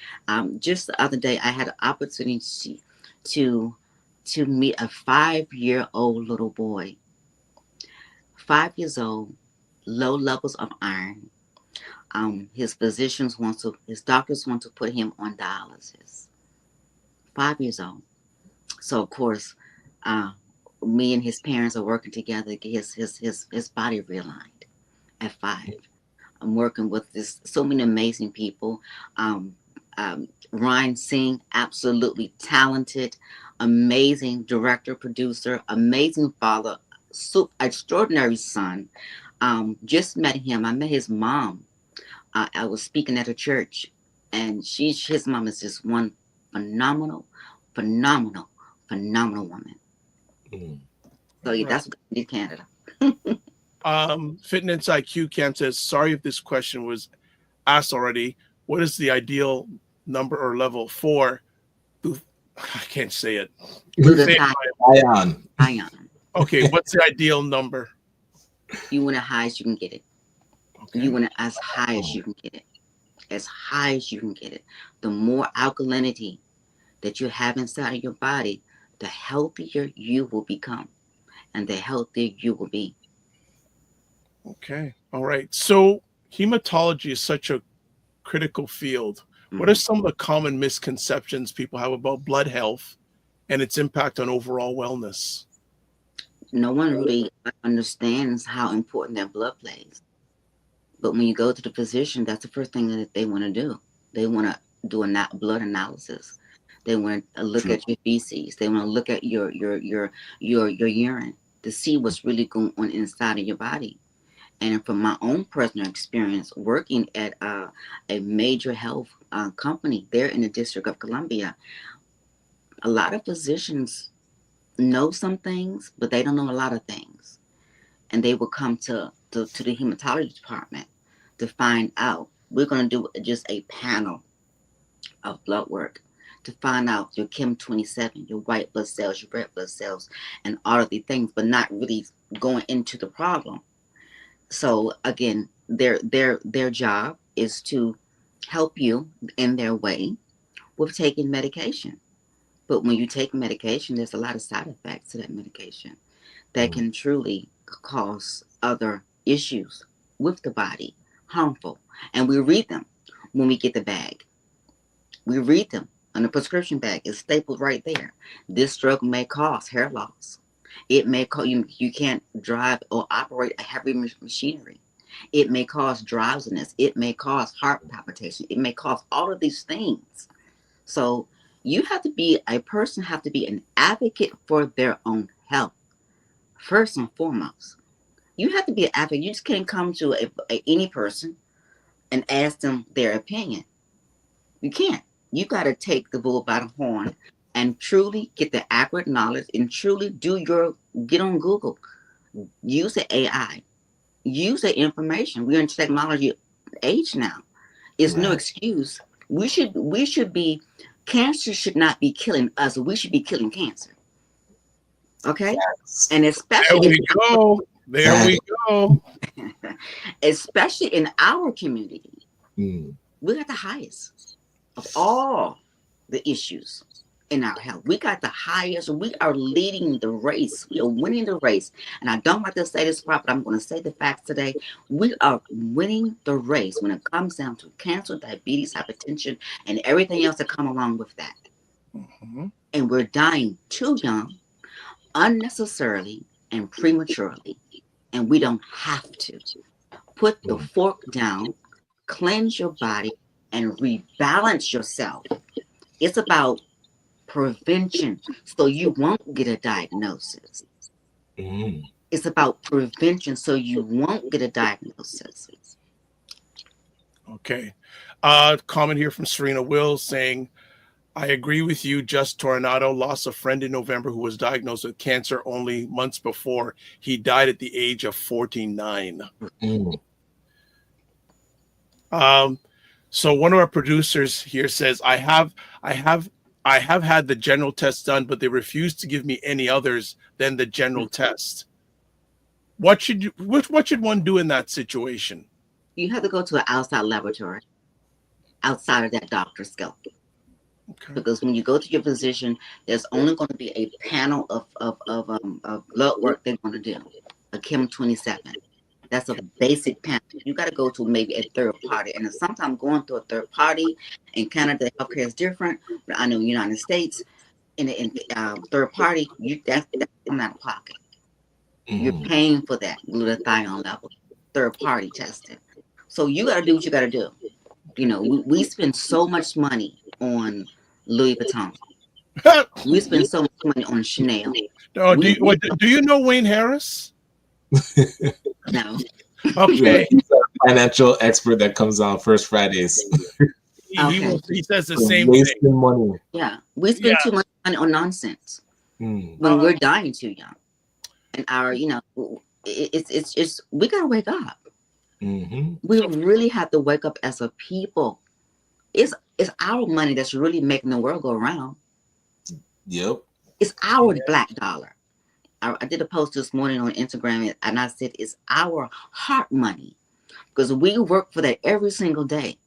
Just the other day, I had an opportunity to meet a 5-year-old little boy. 5 years old, low levels of iron. His doctors want to put him on dialysis. 5 years old. So of course, me and his parents are working together to get his body realigned at 5. I'm working with so many amazing people. Ryan Singh, absolutely talented, amazing director, producer, amazing father, extraordinary son. Just met him. I met his mom. I was speaking at a church, and his mom is just one phenomenal woman. So yeah, that's what I did Canada. Fitness IQ Camp says, sorry if this question was asked already. What is the ideal number or level for? I can't say it. Ion. Okay, what's the ideal number? You want it high as you can get it. Okay. You want it as high as you can get it. As high as you can get it. The more alkalinity that you have inside of your body, the healthier you will become, and the healthier you will be. Okay. All right. So hematology is such a critical field. What are some of the common misconceptions people have about blood health and its impact on overall wellness? No one really understands how important their blood plays. But when you go to the physician, that's the first thing that they want to do. They want to do a blood analysis. They want to look at your feces. They want to look at your urine to see what's really going on inside of your body. And from my own personal experience working at a major health company there in the District of Columbia, a lot of physicians know some things, but they don't know a lot of things. And they will come to the hematology department to find out. We're going to do just a panel of blood work to find out your Chem 27, your white blood cells, your red blood cells, and all of these things, but not really going into the problem. So again, their job is to help you in their way with taking medication. But when you take medication, there's a lot of side effects to that medication that can truly cause other issues with the body, harmful. And we read them when we get the bag. We read them on the prescription bag. It's stapled right there. This drug may cause hair loss. It may cause you can't drive or operate a heavy machinery. It may cause drowsiness. It may cause heart palpitation. It may cause all of these things. So you have to be, a person have to be an advocate for their own health. First and foremost, you have to be an advocate. You just can't come to any person and ask them their opinion. You can't. You got to take the bull by the horn and truly get the accurate knowledge and truly get on Google. Use the AI. Use the information. We're in technology age now. It's no excuse. We should be, cancer should not be killing us. We should be killing cancer. Okay? Yes. And especially There we go. especially in our community, we got the highest of all the issues in our health. We got the highest. We are leading the race. We are winning the race. And I don't like to say this part, but I'm going to say the facts today. We are winning the race when it comes down to cancer, diabetes, hypertension, and everything else that come along with that. And we're dying too young, unnecessarily, and prematurely. And we don't have to. Put the fork down, cleanse your body, and rebalance yourself. It's about prevention, so you won't get a diagnosis. It's about prevention, so you won't get a diagnosis. Okay. Comment here from Serena Wills saying, I agree with you. Just Tornado lost a friend in November who was diagnosed with cancer only months before. He died at the age of 49. So one of our producers here says, I have had the general test done, but they refused to give me any others than the general test. What should one do in that situation? You have to go to an outside laboratory, outside of that doctor's scope. Okay. Because when you go to your physician, there's only going to be a panel of blood work they're going to do, a Chem 27. That's a basic panel. You got to go to maybe a third party. And sometimes going to a third party in Canada, healthcare is different. But I know in the United States, in third party, that's out of pocket. You're paying for that glutathione level, third party testing. So you got to do what you got to do. You know, we spend so much money on Louis Vuitton. We spend so much money on Chanel. Oh, do you know Wayne Harris? No. Okay. He's a financial expert that comes on First Fridays. He says the same thing. Money. Yeah, we spend too much money on nonsense when we're dying too young, and our, it's we gotta wake up. We really have to wake up as a people. It's our money that's really making the world go around. Yep. It's our black dollar. I did a post this morning on Instagram, and I said it's our heart money, because we work for that every single day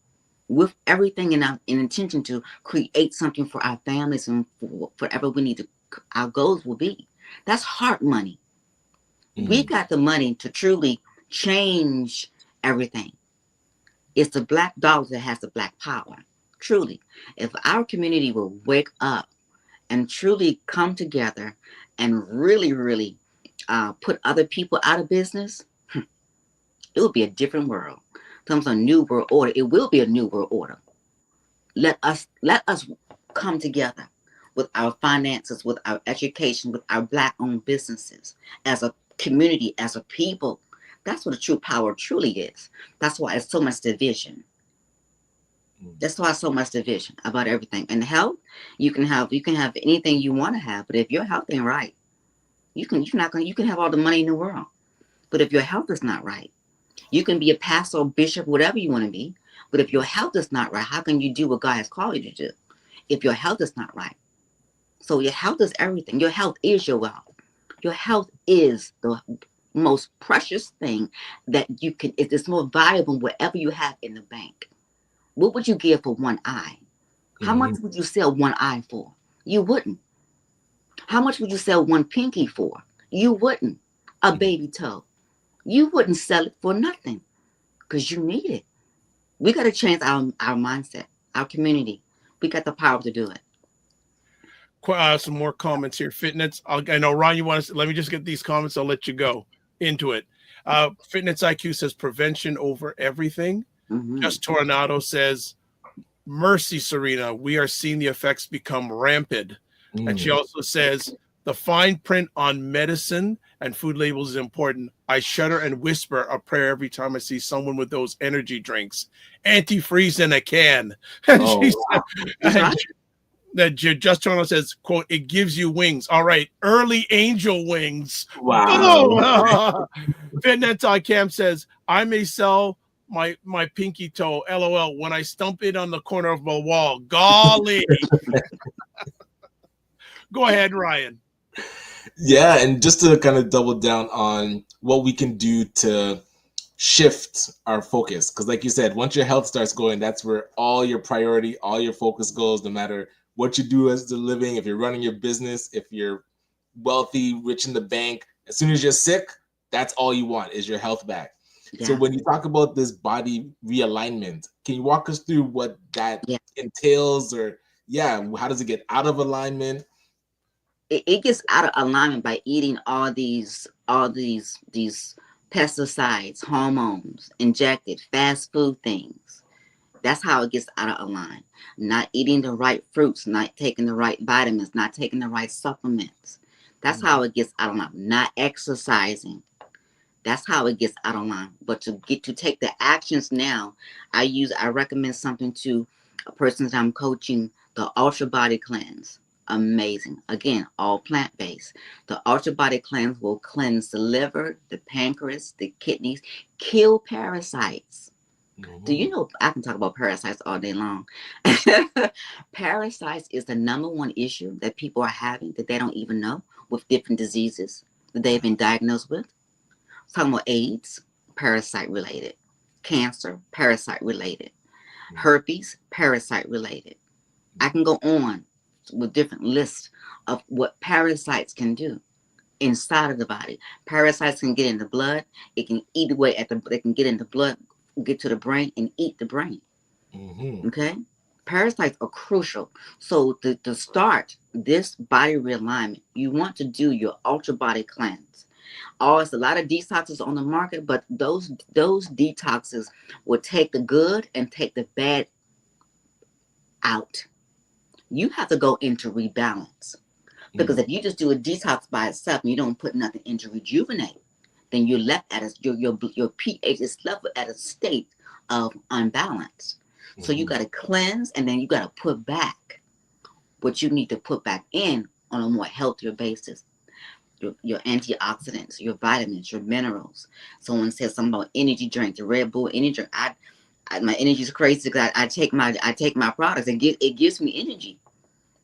with everything in intention to create something for our families and for whatever we need to, our goals will be. That's heart money. We got the money to truly change everything. It's the black dollar that has the black power. Truly, if our community will wake up and truly come together and really, really put other people out of business, it will be a different world. Comes a new world order. It will be a new world order. Let us come together with our finances, with our education, with our black-owned businesses, as a community, as a people. That's what the true power truly is. That's why it's so much division. That's why so much division about everything. And health, you can have anything you want to have, but if your health ain't right, you can have all the money in the world. But if your health is not right, you can be a pastor or bishop, whatever you want to be. But if your health is not right, how can you do what God has called you to do if your health is not right? So your health is everything. Your health is your wealth. Your health is the most precious thing that you can. It's more valuable than whatever you have in the bank. What would you give for one eye? How much would you sell one eye for? You wouldn't. How much would you sell one pinky for? You wouldn't. A baby toe. You wouldn't sell it for nothing. because you need it. We got to change our mindset, our community. We got the power to do it. Some more comments here. Fitness. I know, Ron, you want to, let me just get these comments. I'll let you go into it. Fitness IQ says prevention over everything. Just Tornado says, mercy, Serena. We are seeing the effects become rampant. And she also says, the fine print on medicine and food labels is important. I shudder and whisper a prayer every time I see someone with those energy drinks. Antifreeze in a can. That Just Toronto says, quote, it gives you wings. All right. Early angel wings. Wow. Fitnet.cam says, I may sell my pinky toe, LOL, when I stump it on the corner of my wall. Golly. Go ahead, Ryan. Yeah, and just to kind of double down on what we can do to shift our focus. Because like you said, once your health starts going, that's where all your priority, all your focus goes, no matter what you do as a living, if you're running your business, if you're wealthy, rich in the bank, as soon as you're sick, that's all you want is your health back. Yeah. So when you talk about this body realignment, can you walk us through what that entails, or how does it get out of alignment? It gets out of alignment by eating all these pesticides, hormones, injected fast food things. That's how it gets out of alignment. Not eating the right fruits, not taking the right vitamins, not taking the right supplements. That's how it gets out of line. Not exercising. That's how it gets out of line. But to take the actions now, I recommend something to a person that I'm coaching, the Ultra Body Cleanse. Amazing. Again, all plant-based. The Ultra Body Cleanse will cleanse the liver, the pancreas, the kidneys, kill parasites. Do you know, I can talk about parasites all day long. Parasites is the #1 issue that people are having that they don't even know, with different diseases that they've been diagnosed with. I'm talking about AIDS, parasite related. Cancer, parasite related. Herpes, parasite related. I can go on with different lists of what parasites can do inside of the body. Parasites can get in the blood. It can eat away they can get in the blood, get to the brain and eat the brain. Okay? Parasites are crucial. So to start this body realignment, you want to do your Ultra Body Cleanse. It's a lot of detoxes on the market, but those detoxes will take the good and take the bad out. You have to go into rebalance, because if you just do a detox by itself and you don't put nothing in to rejuvenate, then you're left at your pH is left at a state of unbalance. So you got to cleanse, and then you got to put back what you need to put back in on a more healthier basis. Your antioxidants, your vitamins, your minerals. Someone says something about energy drink, the Red Bull energy drink. My energy is crazy because I take my products and it gives me energy.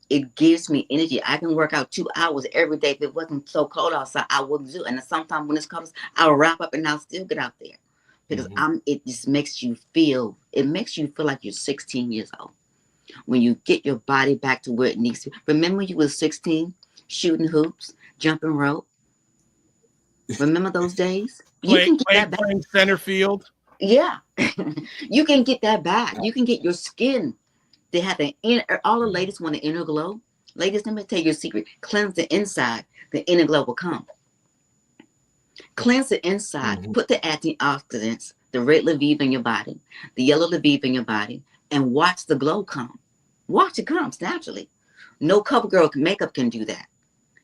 It gives me energy. I can work out 2 hours every day. If it wasn't so cold outside, I wouldn't do it. And sometimes when it's cold, I'll wrap up and I'll still get out there, because it just makes you feel like you're 16 years old. When you get your body back to where it needs to. Remember you were 16, shooting hoops, jumping rope. Remember those days? Playing center field. Yeah, you can get that back. You can get your skin. They have all the ladies want the inner glow. Ladies, let me tell you a secret. Cleanse the inside, the inner glow will come. Cleanse the inside, put the antioxidants, the red Lviv in your body, the yellow Lviv in your body, and watch the glow come. Watch it come naturally. No CoverGirl makeup can do that.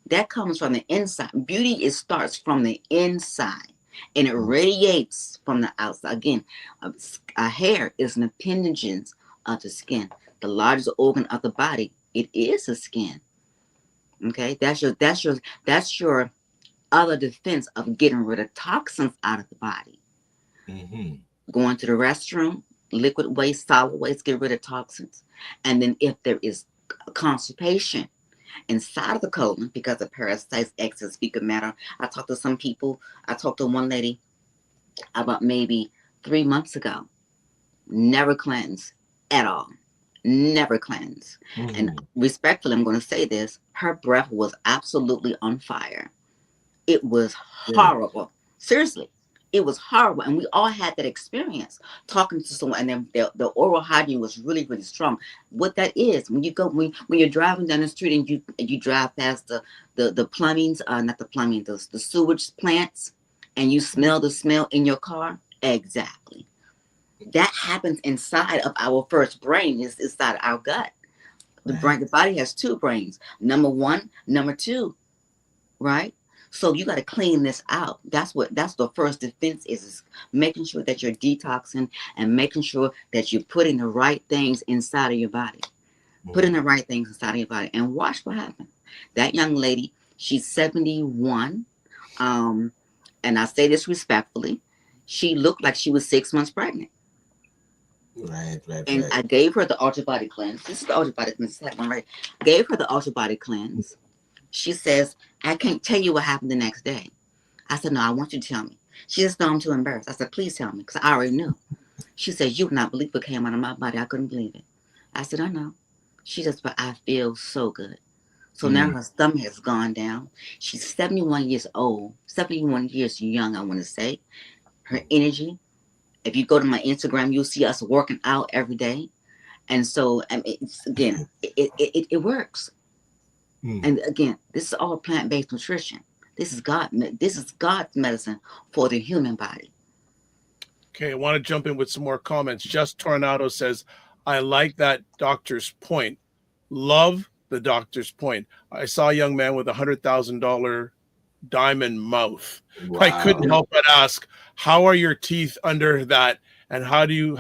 That comes from the inside. Beauty starts from the inside, and it radiates from the outside. Again, a hair is an appendage of the skin. The largest organ of the body, it is the skin. Okay, that's your other defense of getting rid of toxins out of the body. Going to the restroom, liquid waste, solid waste, get rid of toxins. And then if there is constipation inside of the colon because of parasites, excess fecal matter. I talked to some people. I talked to one lady about maybe 3 months ago. Never cleanse at all. Never cleanse. And respectfully, I'm going to say this. Her breath was absolutely on fire. It was horrible. Seriously. It was horrible, and we all had that experience talking to someone, and then the oral hygiene was really, really strong. What that is, when you go when you're driving down the street and you drive past the plumbings, not the plumbing, the sewage plants, and you smell the smell in your car. Exactly, that happens inside of our first brain, is inside our gut. The brain, the body has two brains. Number one, number two, right? So you got to clean this out. That's the first defense is making sure that you're detoxing and making sure that you're putting the right things inside of your body. Putting the right things inside of your body, and watch what happens. That young lady, she's 71. And I say this respectfully, she looked like she was 6 months pregnant. Right. And I gave her the Ultra Body Cleanse. This is the Ultra Body Cleanse. Right? Gave her the Ultra Body Cleanse. She says, I can't tell you what happened the next day. I said, no, I want you to tell me. She says, no, I'm too embarrassed. I said, please tell me, because I already knew. She said, you would not believe what came out of my body. I couldn't believe it. I said, I know. She says, but I feel so good. So now her stomach has gone down. She's 71 years old, 71 years young, I want to say. Her energy. If you go to my Instagram, you'll see us working out every day. And so, I mean, it works. And again, this is all plant-based nutrition. This is God's medicine for the human body. Okay, I want to jump in with some more comments. Just Tornado says, I like that doctor's point. Love the doctor's point. I saw a young man with $100,000 diamond mouth. Wow. I couldn't help but ask, how are your teeth under that? And how do you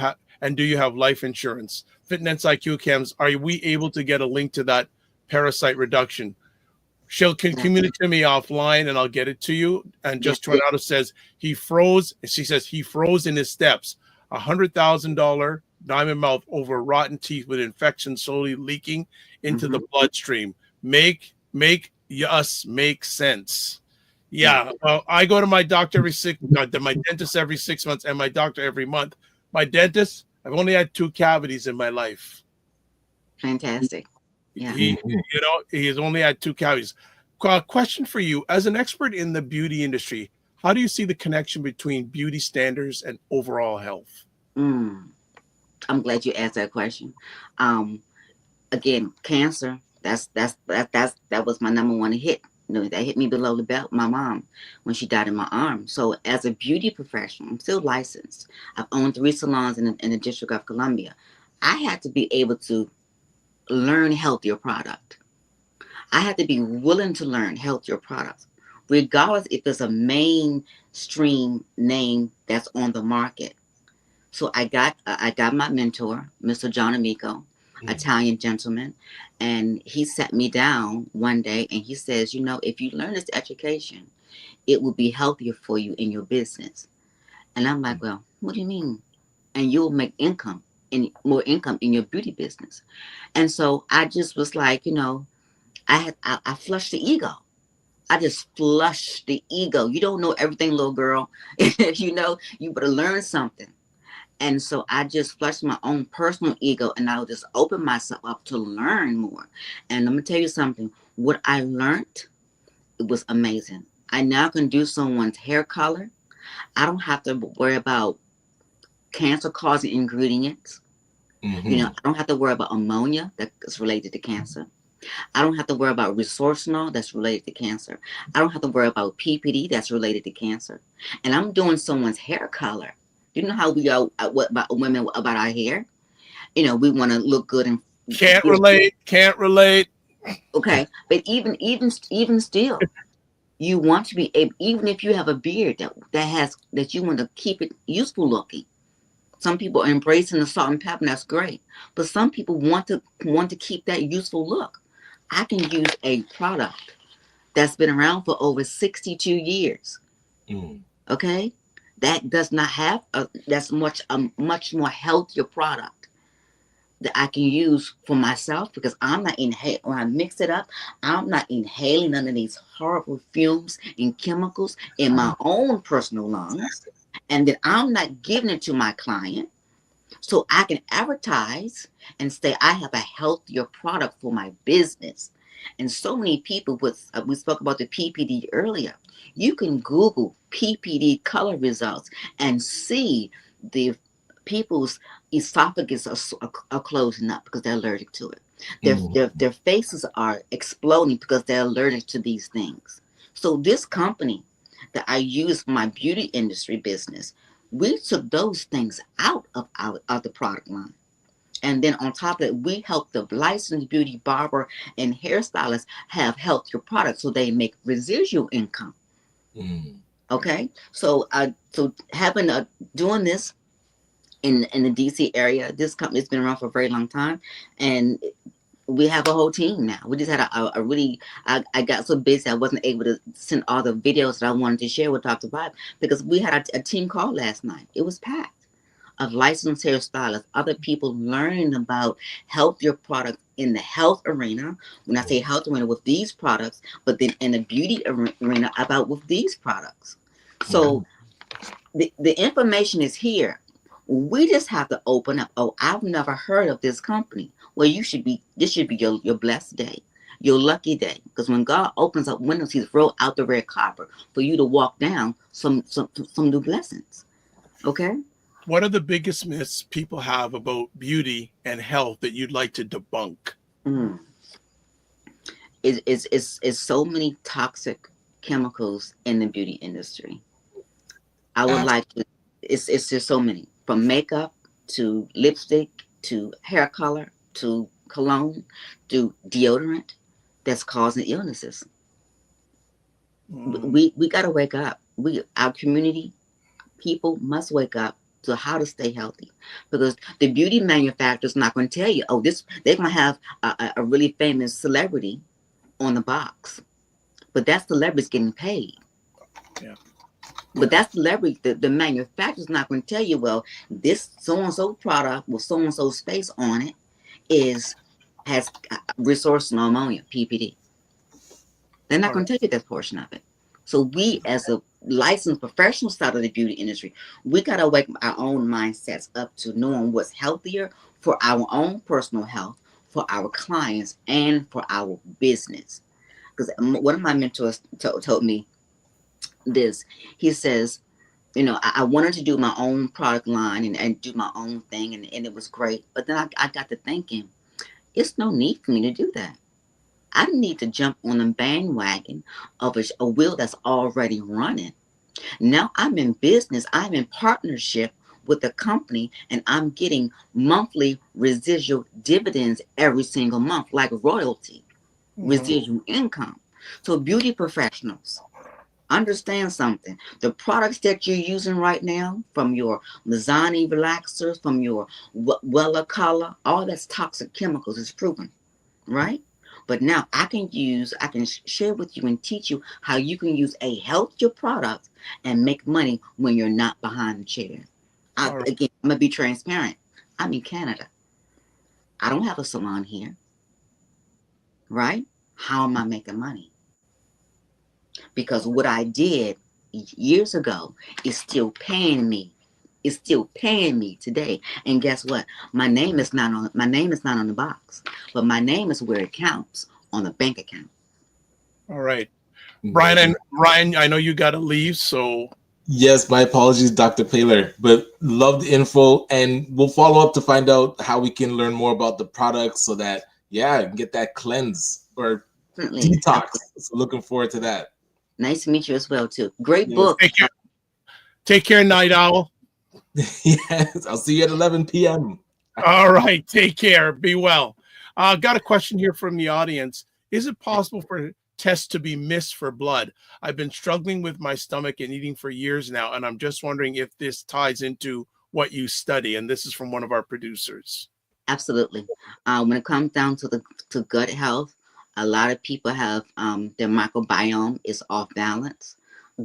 do you have life insurance? Fitness IQ cams, are we able to get a link to that parasite reduction? She'll communicate to me offline and I'll get it to you. And Just Tornado says he froze. She says he froze in his steps. $100,000 diamond mouth over rotten teeth with infection slowly leaking into the bloodstream. Make us make sense. Yeah. Well, I go to my doctor my dentist every 6 months and my doctor every month. My dentist, I've only had 2 cavities in my life. Fantastic. Yeah. He has only had 2 cavities. Question for you, as an expert in the beauty industry, how do you see the connection between beauty standards and overall health? I'm glad you asked that question. Again, cancer. That was my number one hit. That hit me below the belt. My mom, when she died in my arm. So as a beauty professional, I'm still licensed. I've owned 3 salons in the District of Columbia. I had to be able to learn healthier product. I had to be willing to learn healthier products, regardless if it's a mainstream name that's on the market. So I got my mentor, Mr. John Amico, Italian gentleman, and he sat me down one day and he says, if you learn this education, it will be healthier for you in your business. And I'm like, well, what do you mean? And you'll make income and more income in your beauty business. And so I just was like, I flushed the ego. I just flushed the ego. You don't know everything, little girl. You better learn something. And so I just flushed my own personal ego and I would just open myself up to learn more. And let me tell you something. What I learned, it was amazing. I now can do someone's hair color. I don't have to worry about cancer-causing ingredients. I don't have to worry about ammonia that's related to cancer. I don't have to worry about resorcinol that's related to cancer. I don't have to worry about PPD that's related to cancer. And I'm doing someone's hair color. You know how we are about women about our hair? We want to look good and can't relate. Okay, but even still, you want to be able, even if you have a beard that you want to keep it useful looking. Some people are embracing the salt and pepper, and that's great. But some people want to keep that useful look. I can use a product that's been around for over 62 years. Okay. That does not have that's a much more healthier product that I can use for myself, because I'm not inhaling. When I mix it up, I'm not inhaling none of these horrible fumes and chemicals in my own personal lungs, and then I'm not giving it to my client, so I can advertise and say I have a healthier product for my business. And so many people with, we spoke about the PPD earlier. You can Google PPD color results and see the people's esophagus are closing up because they're allergic to it. Their faces are exploding because they're allergic to these things. So this company that I use for my beauty industry business, we took those things out of the product line. And then on top of it, we help the licensed beauty barber and hairstylist have healthier products so they make residual income. Okay, so having doing this in the DC area, this company's been around for a very long time, and we have a whole team now. We just had a really, I got so busy I wasn't able to send all the videos that I wanted to share with Dr. Vibe, because we had a team call last night. It was packed of licensed hairstylists, other people learning about healthier products in the health arena. When I say health arena, with these products, but then in the beauty arena about with these products. So the information is here. We just have to open up. Oh, I've never heard of this company. Well, this should be your blessed day, your lucky day. Because when God opens up windows, he's rolled out the red carpet for you to walk down some new blessings. Okay? What are the biggest myths people have about beauty and health that you'd like to debunk? It's so many toxic chemicals in the beauty industry. I would like to, it's just so many, from makeup to lipstick to hair color to cologne to deodorant that's causing illnesses. We got to wake up. Our community, people must wake up to how to stay healthy, because the beauty manufacturer's not going to tell you, oh, they're going to have a really famous celebrity on the box, but that celebrity's getting paid. Yeah. But that celebrity, the manufacturer's not going to tell you, well, this so-and-so product with so-and-so's face on it has resourced ammonia, PPD. They're not going to tell you that portion of it. So we, as a licensed professional side of the beauty industry, we got to wake our own mindsets up to knowing what's healthier for our own personal health, for our clients, and for our business. Because one of my mentors told me this. He says, I wanted to do my own product line and do my own thing, and it was great. But then I got to thinking, it's no need for me to do that. I need to jump on the bandwagon of a wheel that's already running. Now I'm in business. I'm in partnership with a company, and I'm getting monthly residual dividends every single month, like royalty, residual income. So beauty professionals, understand something. The products that you're using right now, from your Mazzani relaxers, from your Wella color, all that's toxic chemicals is proven, right? But now I can share with you and teach you how you can use a healthier product and make money when you're not behind the chair. Again, I'm gonna be transparent. I'm in Canada. I don't have a salon here, right? How am I making money? Because what I did years ago is still paying me. It's still paying me today. And guess what? My name is not on the box, but my name is where it counts, on the bank account. All right. Ryan, I know you got to leave, so. Yes, my apologies, Dr. Paylor, but love the info, and we'll follow up to find out how we can learn more about the products so that, get that cleanse or detox. So looking forward to that. Nice to meet you as well, too. Great book. Take care, Night Owl. Yes, I'll see you at 11 p.m. All right, take care. Be well. Got a question here from the audience. Is it possible for tests to be missed for blood? I've been struggling with my stomach and eating for years now, and I'm just wondering if this ties into what you study. And this is from one of our producers. Absolutely. When it comes down to gut health, a lot of people have their microbiome is off balance.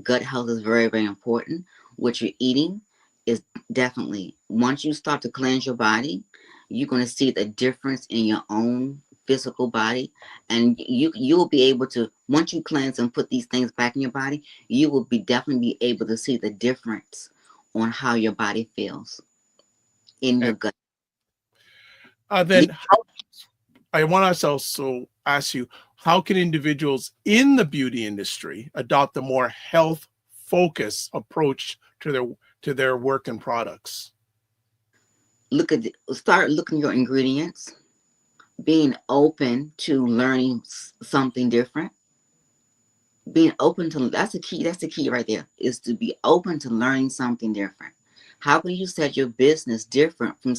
Gut health is very, very important. What you're eating is definitely, once you start to cleanse your body, you're going to see the difference in your own physical body, and you'll be able to, once you cleanse and put these things back in your body, you will definitely be able to see the difference on how your body feels in your gut. Then I want to also ask you, how can individuals in the beauty industry adopt a more health-focused approach to their work and products? Start looking at your ingredients, being open to learning something different. Being open to, that's the key right there, is to be open to learning something different. How can you set your business different from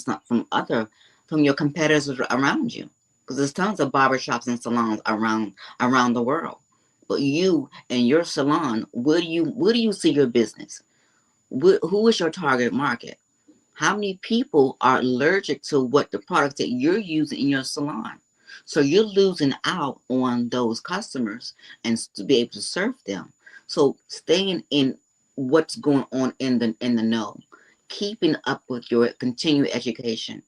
your competitors around you? Because there's tons of barbershops and salons around the world. But you and your salon, where do you see your business? Who is your target market? How many people are allergic to the products that you're using in your salon? So you're losing out on those customers and to be able to serve them. So staying in what's going on in the know, keeping up with your continued education,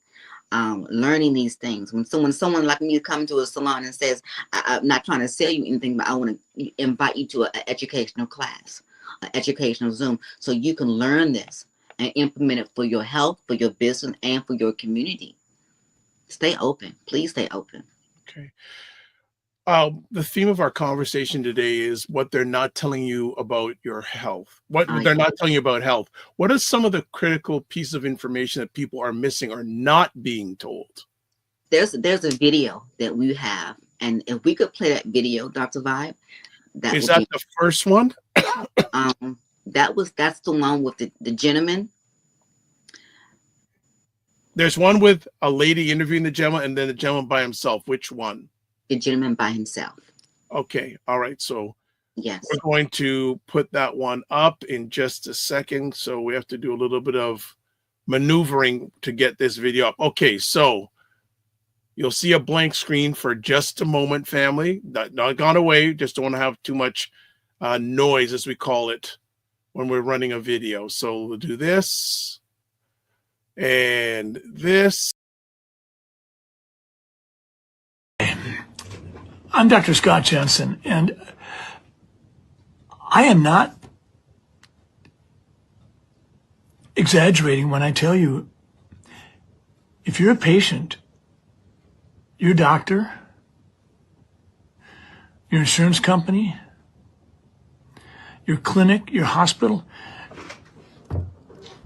learning these things. When someone like me comes to a salon and says, I'm not trying to sell you anything, but I want to invite you to an educational class, an educational Zoom, so you can learn this and implement it for your health, for your business, and for your community. Stay open. Please stay open. Okay. The theme of our conversation today is what they're not telling you about your health. What they're not telling you about health. What are some of the critical pieces of information that people are missing or not being told? There's a video that we have, and if we could play that video, Dr. Vibe, Is that the first one? That's the one with the gentleman. There's one with a lady interviewing the gentleman, and then the gentleman by himself. Which one? The gentleman by himself. Okay. All right. So yes, we're going to put that one up in just a second. So we have to do a little bit of maneuvering to get this video up. Okay. So you'll see a blank screen for just a moment, family. Not gone away. Just don't want to have too much noise, as we call it, when we're running a video. So we'll do this and this. I'm Dr. Scott Jensen, and I am not exaggerating when I tell you, if you're a patient, your doctor, your insurance company, your clinic, your hospital,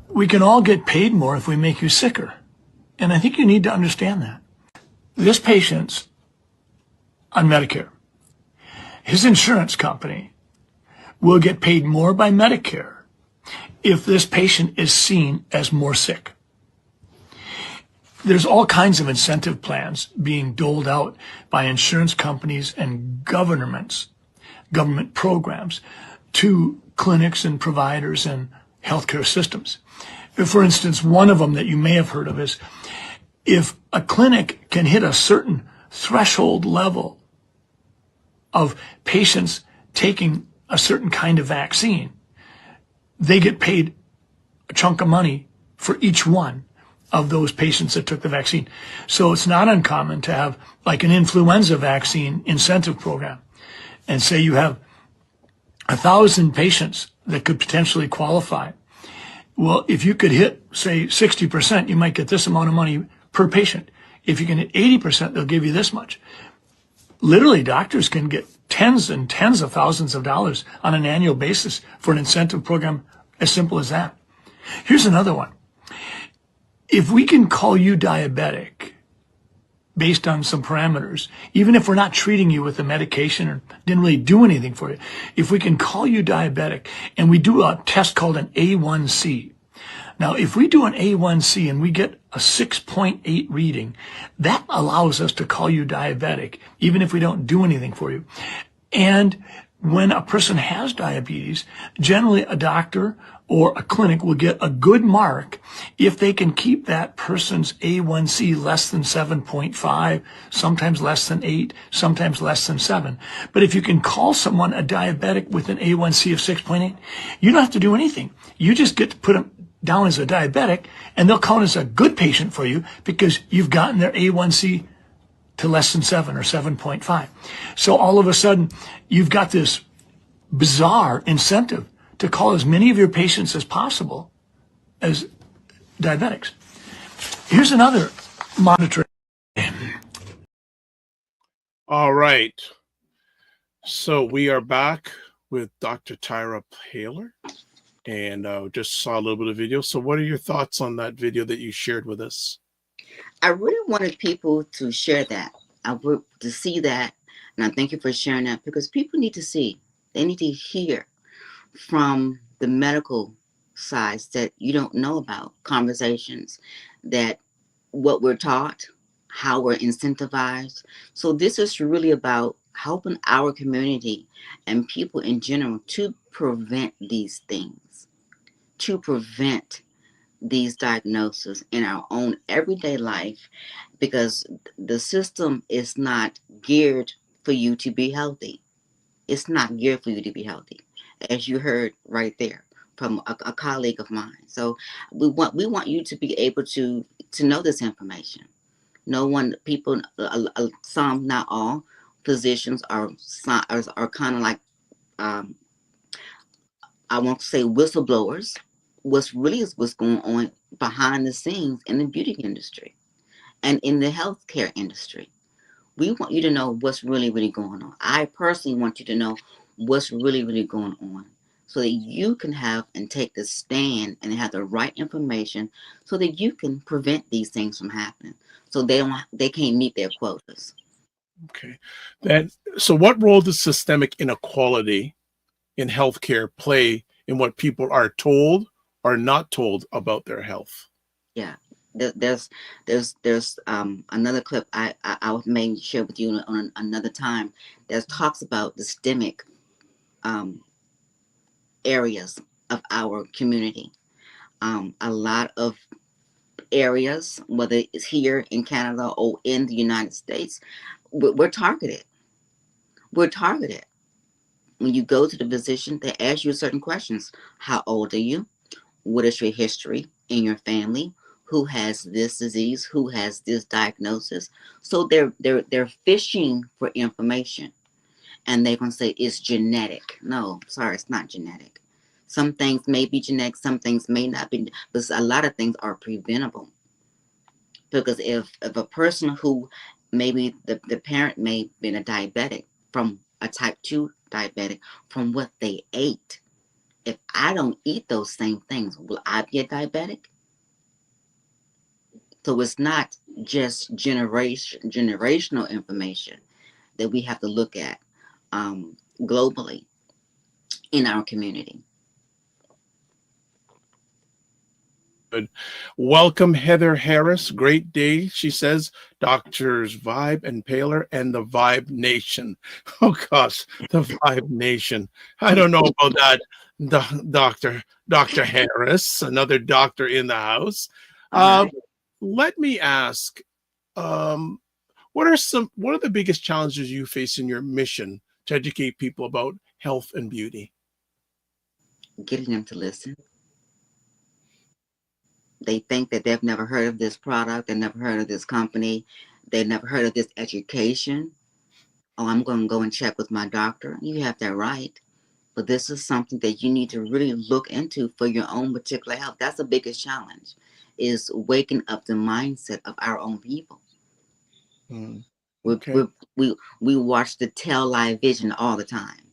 we can all get paid more if we make you sicker. And I think you need to understand that. This patient's on Medicare. His insurance company will get paid more by Medicare if this patient is seen as more sick. There's all kinds of incentive plans being doled out by insurance companies and government programs to clinics and providers and healthcare systems. For instance, one of them that you may have heard of is if a clinic can hit a certain threshold level of patients taking a certain kind of vaccine, they get paid a chunk of money for each one of those patients that took the vaccine. So it's not uncommon to have like an influenza vaccine incentive program, and say you have 1,000 patients that could potentially qualify. Well, if you could hit, say, 60%, you might get this amount of money per patient. If you can hit 80%, they'll give you this much. Literally, doctors can get tens and tens of thousands of dollars on an annual basis for an incentive program as simple as that. Here's another one. If we can call you diabetic based on some parameters, even if we're not treating you with a medication or didn't really do anything for you, if we can call you diabetic and we do a test called an A1C. Now, if we do an A1C and we get a 6.8 reading, that allows us to call you diabetic, even if we don't do anything for you. And when a person has diabetes, generally a doctor or a clinic will get a good mark if they can keep that person's A1C less than 7.5, sometimes less than 8, sometimes less than 7. But if you can call someone a diabetic with an A1C of 6.8, you don't have to do anything. You just get to put them down as a diabetic, and they'll count as a good patient for you because you've gotten their A1C to less than 7 or 7.5. So all of a sudden, you've got this bizarre incentive to call as many of your patients as possible as diabetics. Here's another monitoring. All right. So we are back with Dr. Tyra Paylor, and just saw a little bit of video. So what are your thoughts on that video that you shared with us? I really wanted people to share that. I would to see that, and I thank you for sharing that because people need to see. They need to hear from the medical sides that you don't know about, conversations that what we're taught, how we're incentivized. So this is really about helping our community and people in general to prevent these things, to prevent these diagnoses in our own everyday life, because the system is not geared for you to be healthy. It's not geared for you to be healthy, as you heard right there from a colleague of mine. So we want you to be able to know this information. No one, people, some, not all, physicians are kind of like, I won't say whistleblowers. What's really is what's going on behind the scenes in the beauty industry and in the healthcare industry. We want you to know what's really, really going on. I personally want you to know what's really, really going on so that you can have and take the stand and have the right information so that you can prevent these things from happening. So they can't meet their quotas. Okay. So what role does systemic inequality in healthcare play in what people are told or not told about their health? Yeah. There's another clip I may share with you on another time that talks about the systemic areas of our community. A lot of areas, whether it's here in Canada or in the United States, we're targeted. We're targeted. When you go to the physician, they ask you certain questions. How old are you? What is your history in your family? Who has this disease? Who has this diagnosis? So they're fishing for information, and they're gonna say it's genetic. No, sorry, it's not genetic. Some things may be genetic, some things may not be, but a lot of things are preventable. Because if a person who maybe the parent may have been a diabetic from a type 2 diabetic from what they ate, if I don't eat those same things, will I be a diabetic? So it's not just generational information that we have to look at globally in our community. Good. Welcome, Heather Harris. Great day, she says. Doctors Vibe and Paylor and the Vibe Nation. Oh gosh, the Vibe Nation. I don't know about that, Dr. Harris, another doctor in the house. Let me ask, what are the biggest challenges you face in your mission to educate people about health and beauty? Getting them to listen. They think that they've never heard of this product, they've never heard of this company, they've never heard of this education. Oh, I'm going to go and check with my doctor. You have that right. But this is something that you need to really look into for your own particular health. That's the biggest challenge, is waking up the mindset of our own people. Okay. We watch the television all the time.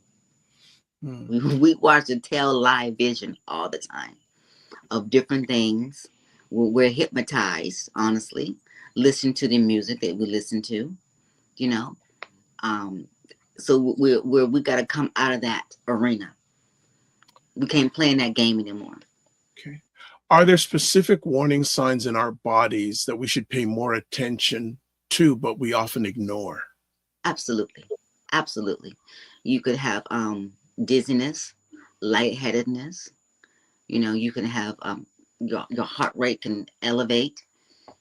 We watch the television all the time of different things. We're hypnotized, honestly. Listen to the music that we listen to, you know. So we got to come out of that arena. We can't play in that game anymore. Okay. Are there specific warning signs in our bodies that we should pay more attention to, but we often ignore? Absolutely. Absolutely. You could have dizziness, lightheadedness. You know, you can have your heart rate can elevate.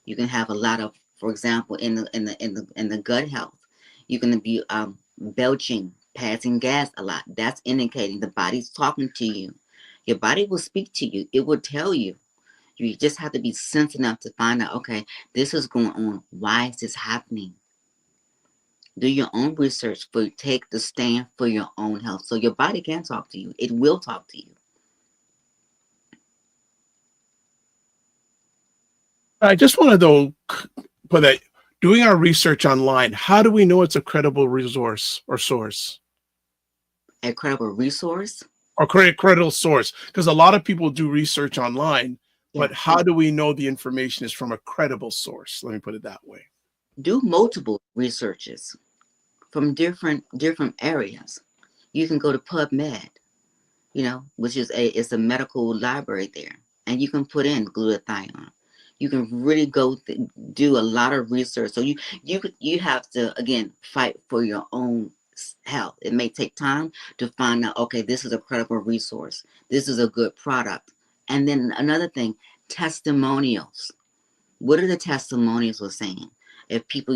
You can have a lot of, for example, in the gut health, you can be belching, passing gas a lot. That's indicating the body's talking to you. Your body will speak to you. It will tell you. You just have to be sensitive enough to find out, okay, this is going on. Why is this happening? Do your own research, take the stand for your own health. So your body can talk to you. It will talk to you. I just want to though put that, doing our research online, how do we know it's a credible resource or source? A credible resource. Or credible source, because a lot of people do research online, but Yeah. how do we know the information is from a credible source? Let me put it that way. Do multiple researches from different areas. You can go to PubMed, which is it's a medical library there, and you can put in glutathione. You can really go do a lot of research. So you have to, again, fight for your own health. It may take time to find out, okay, this is a credible resource. This is a good product. And then another thing, testimonials. What are the testimonials we're saying? If people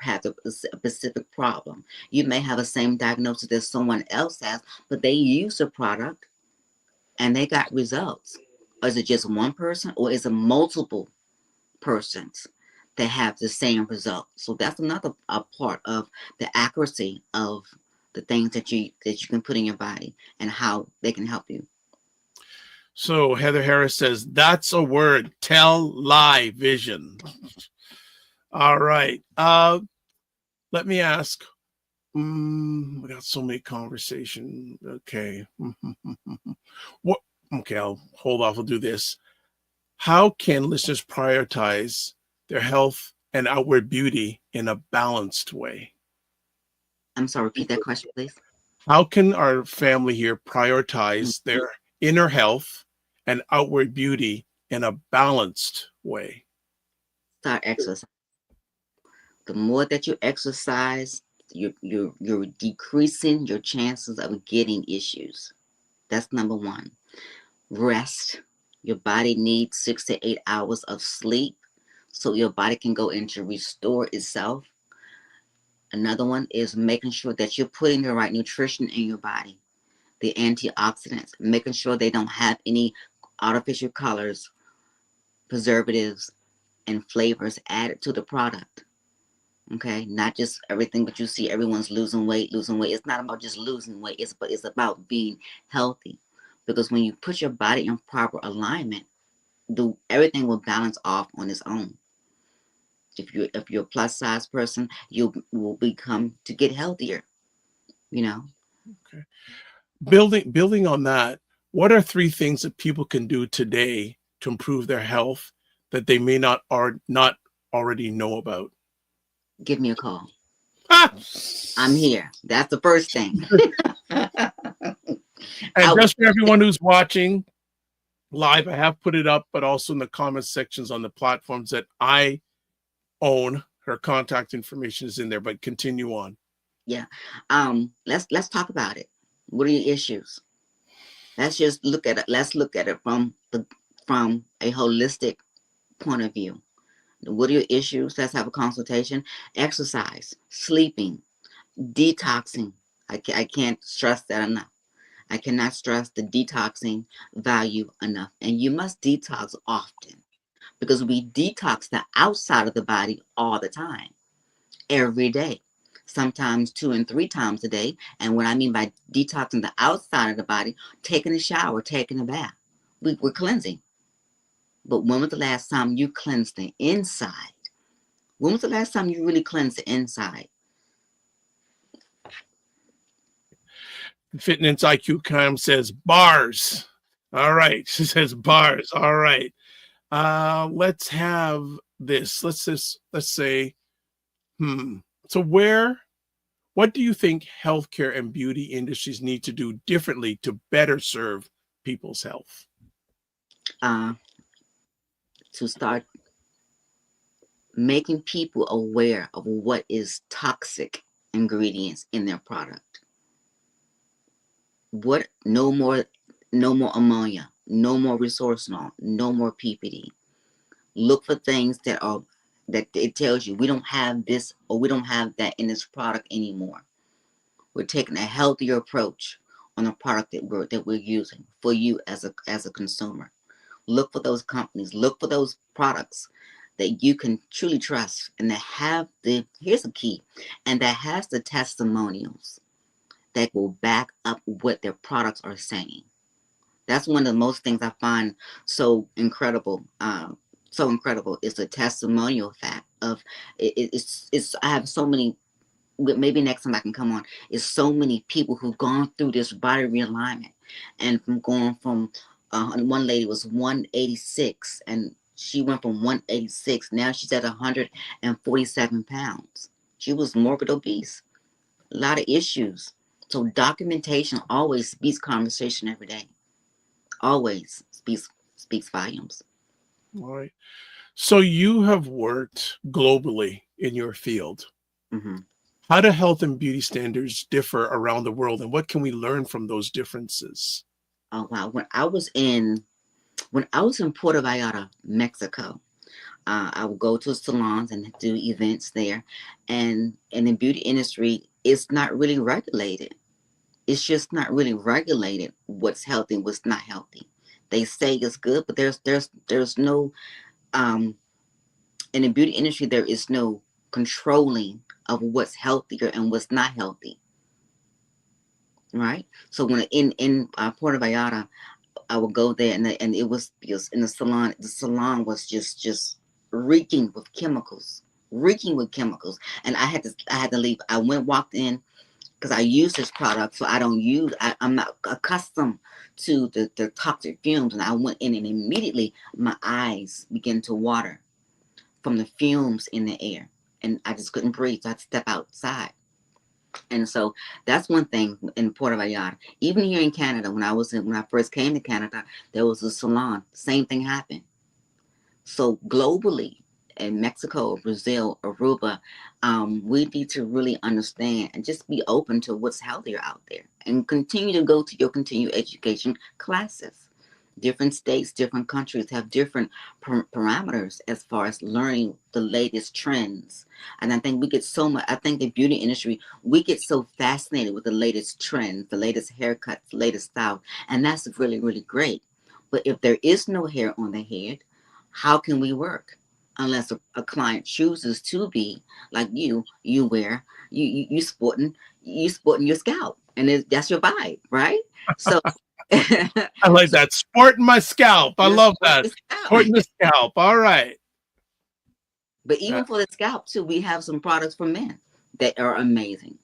have a specific problem, you may have the same diagnosis that someone else has, but they use the product and they got results. Or is it just one person, or is it multiple persons that have the same result? So that's another part of the accuracy of the things that you can put in your body and how they can help you. So Heather Harris says, that's a word, tele-vision. All right. Let me ask. We got so many conversations. Okay. What? Okay, I'll hold off. I'll do this. How can listeners prioritize their health and outward beauty in a balanced way? I'm sorry, repeat that question, please. How can our family here prioritize their inner health and outward beauty in a balanced way? Start exercise. The more that you exercise, you're decreasing your chances of getting issues. That's number one. Rest. Your body needs 6 to 8 hours of sleep so your body can go into restore itself. Another one is making sure that you're putting the right nutrition in your body. The antioxidants, making sure they don't have any artificial colors, preservatives, and flavors added to the product. Okay, not just everything, but you see everyone's losing weight. It's not about just losing weight. It's about being healthy, because when you put your body in proper alignment, everything will balance off on its own. If you're a plus size person, you will become to get healthier. Okay. Building on that, what are 3 things that people can do today to improve their health that they may not already know about? Give me a call. Ah! I'm here. That's the first thing. And just for everyone who's watching live, I have put it up, but also in the comment sections on the platforms that I own. Her contact information is in there, but continue on. Yeah. Let's talk about it. What are your issues? Let's just look at it. Let's look at it from a holistic point of view. What are your issues? Let's have a consultation. Exercise, sleeping, detoxing. I can't stress that enough. I cannot stress the detoxing value enough. And you must detox often, because we detox the outside of the body all the time, every day, sometimes 2 and 3 times a day. And what I mean by detoxing the outside of the body, taking a shower, taking a bath, we're cleansing. But when was the last time you cleansed the inside? When was the last time you really cleansed the inside? Fitness IQ Cam says bars. All right. She says bars. All right. Let's have this. Let's say, so what do you think healthcare and beauty industries need to do differently to better serve people's health? To start making people aware of what is toxic ingredients in their product. No more ammonia, no more resorcinol, no more PPD. Look for things that it tells you we don't have this or we don't have that in this product anymore. We're taking a healthier approach on a product that we're using for you as a consumer. Look for those companies, look for those products that you can truly trust and that have here's the key, and that has the testimonials that will back up what their products are saying. That's one of the most things I find so incredible. Is the testimonial fact of it's I have so many maybe next time I can come on, is so many people who've gone through this body realignment, and from going from one lady was 186, and she went from 186. Now she's at 147 pounds. She was morbid obese. A lot of issues. So documentation always beats conversation every day. Always speaks volumes. All right. So you have worked globally in your field. Mm-hmm. How do health and beauty standards differ around the world, and what can we learn from those differences? Oh wow! When I was in Puerto Vallarta, Mexico, I would go to salons and do events there, and in the beauty industry, it's not really regulated. It's just not really regulated what's healthy and what's not healthy. They say it's good, but there's no in the beauty industry, there is no controlling of what's healthier and what's not healthy. Right? So when in Puerto Vallarta, I would go there, and it was because in the salon was just reeking with chemicals, and I had to leave. I walked in because I use this product, so I'm not accustomed to the toxic fumes, and I went in, and immediately my eyes began to water from the fumes in the air, and I just couldn't breathe, so I had to step outside. And so that's one thing in Puerto Vallarta. Even here in Canada, when I first came to Canada, there was a salon. Same thing happened. So globally, in Mexico, Brazil, Aruba, we need to really understand and just be open to what's healthier out there, and continue to go to your continued education classes. Different states, different countries have different parameters as far as learning the latest trends. And I think I think the beauty industry, we get so fascinated with the latest trends, the latest haircuts, the latest style. And that's really, really great. But if there is no hair on the head, how can we work? Unless a client chooses to be like you sporting your scalp, and that's your vibe, right? So I like that. Sporting my scalp. I love that. Sporting the scalp. All right. But even for the scalp too, we have some products for men that are amazing.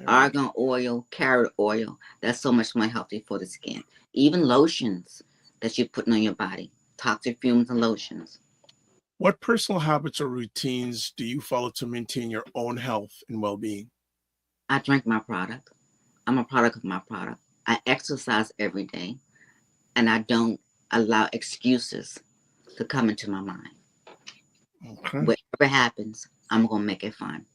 Argan oil, carrot oil. That's so much more healthy for the skin. Even lotions that you're putting on your body. Toxic fumes and lotions. What personal habits or routines do you follow to maintain your own health and well-being? I drink my product. I'm a product of my product. I exercise every day, and I don't allow excuses to come into my mind. Okay. Whatever happens, I'm going to make it fun.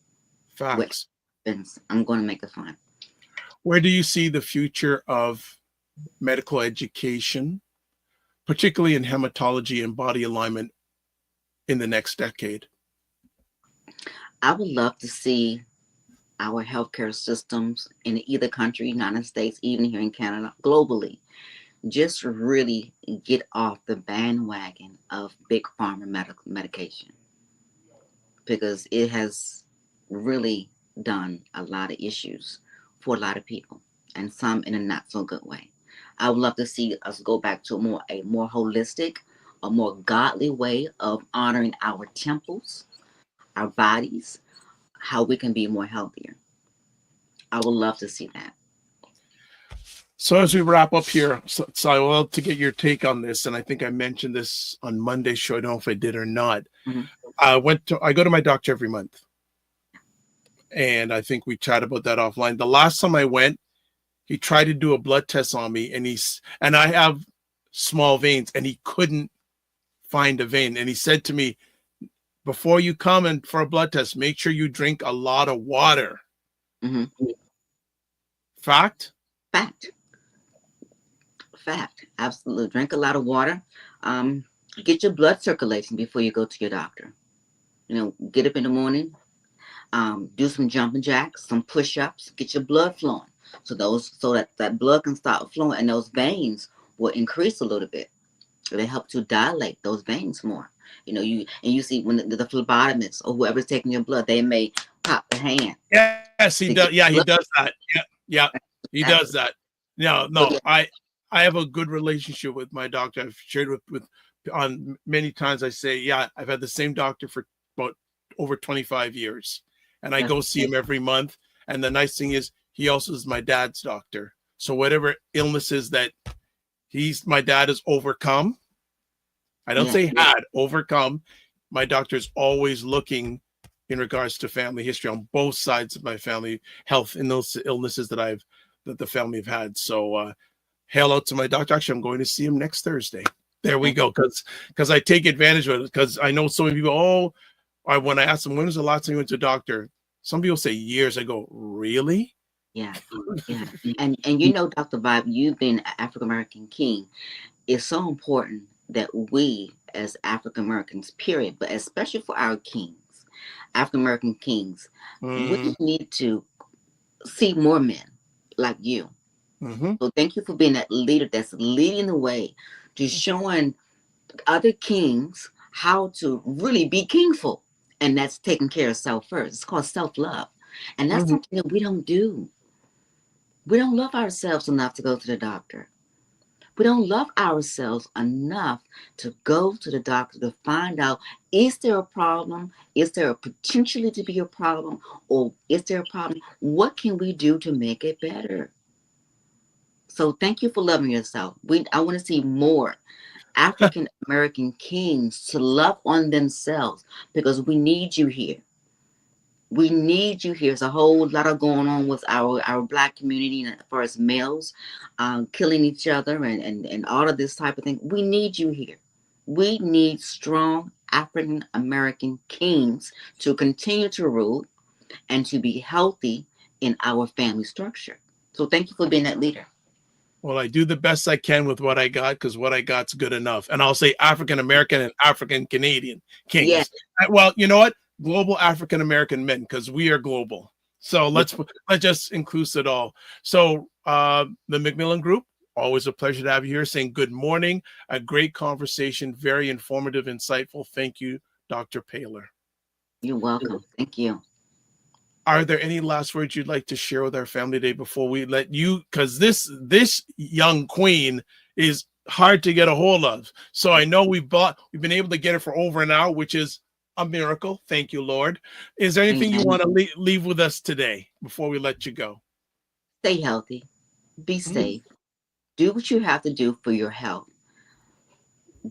Facts. Whatever happens, I'm going to make it fun. Where do you see the future of medical education, particularly in hematology and body alignment, in the next decade? I would love to see our healthcare systems in either country, United States, even here in Canada, globally, just really get off the bandwagon of big pharma medication, because it has really done a lot of issues for a lot of people, and some in a not so good way. I would love to see us go back to a more holistic, a more godly way of honoring our temples, our bodies, how we can be more healthier. I would love to see that. So as we wrap up here, so I would love to get your take on this, and I think I mentioned this on Monday's show. I don't know if I did or not. Mm-hmm. I go to my doctor every month, and I think we chat about that offline. The last time I went, he tried to do a blood test on me, and I have small veins, and he couldn't find a vein. And he said to me, before you come in for a blood test, make sure you drink a lot of water. Mm-hmm. Fact? Fact. Absolutely. Drink a lot of water. Get your blood circulating before you go to your doctor. Get up in the morning, do some jumping jacks, some push-ups, get your blood flowing. So that blood can start flowing, and those veins will increase a little bit. They help to dilate those veins more. You see when the phlebotomist or whoever's taking your blood, they may pop the hand. Yes, he does. Yeah, he does that. Yeah, he does that. No, I have a good relationship with my doctor. I've shared with on many times. I say, yeah, I've had the same doctor for about over 25 years, and I go see him every month. And the nice thing is he also is my dad's doctor. So whatever illnesses that my dad has overcome, I don't say had overcome, my doctor is always looking in regards to family history on both sides of my family health and those illnesses that the family have had. So hail out to my doctor. Actually, I'm going to see him next Thursday. There we go. Because I take advantage of it, because I know so many people, when I ask them, when was the last time you went to a doctor? Some people say years. I go, really? Yeah. And you know, Dr. Vibe, you've been an African American king. It's so important that we as African Americans, period, but especially for our kings, African American kings, we need to see more men like you. So thank you for being that leader that's leading the way to showing other kings how to really be kingful. And that's taking care of self first. It's called self-love. And that's something that we don't do. We don't love ourselves enough to go to the doctor. We don't love ourselves enough to go to the doctor to find out, is there a problem? Is there potentially to be a problem? Or is there a problem? What can we do to make it better? So thank you for loving yourself. I want to see more African American kings to love on themselves, because we need you here. We need you here. There's a whole lot of going on with our Black community as far as males killing each other and all of this type of thing. We need you here. We need strong African American kings to continue to rule and to be healthy in our family structure. So thank you for being that leader. Well, I do the best I can with what I got, because what I got's good enough. And I'll say African American and African Canadian kings. Yeah. Well, you know what? Global African American men, because we are global. So let's just include it all. So the Macmillan Group, always a pleasure to have you here, saying good morning. A great conversation, very informative, insightful. Thank you, Dr. Paylor. You're welcome. Thank you. Are there any last words you'd like to share with our family today before we let you, because this young queen is hard to get a hold of. So I know we've been able to get her for over an hour, which is a miracle. Thank you, Lord. Is there anything you want to leave with us today before we let you go? Stay healthy. Be safe. Do what you have to do for your health.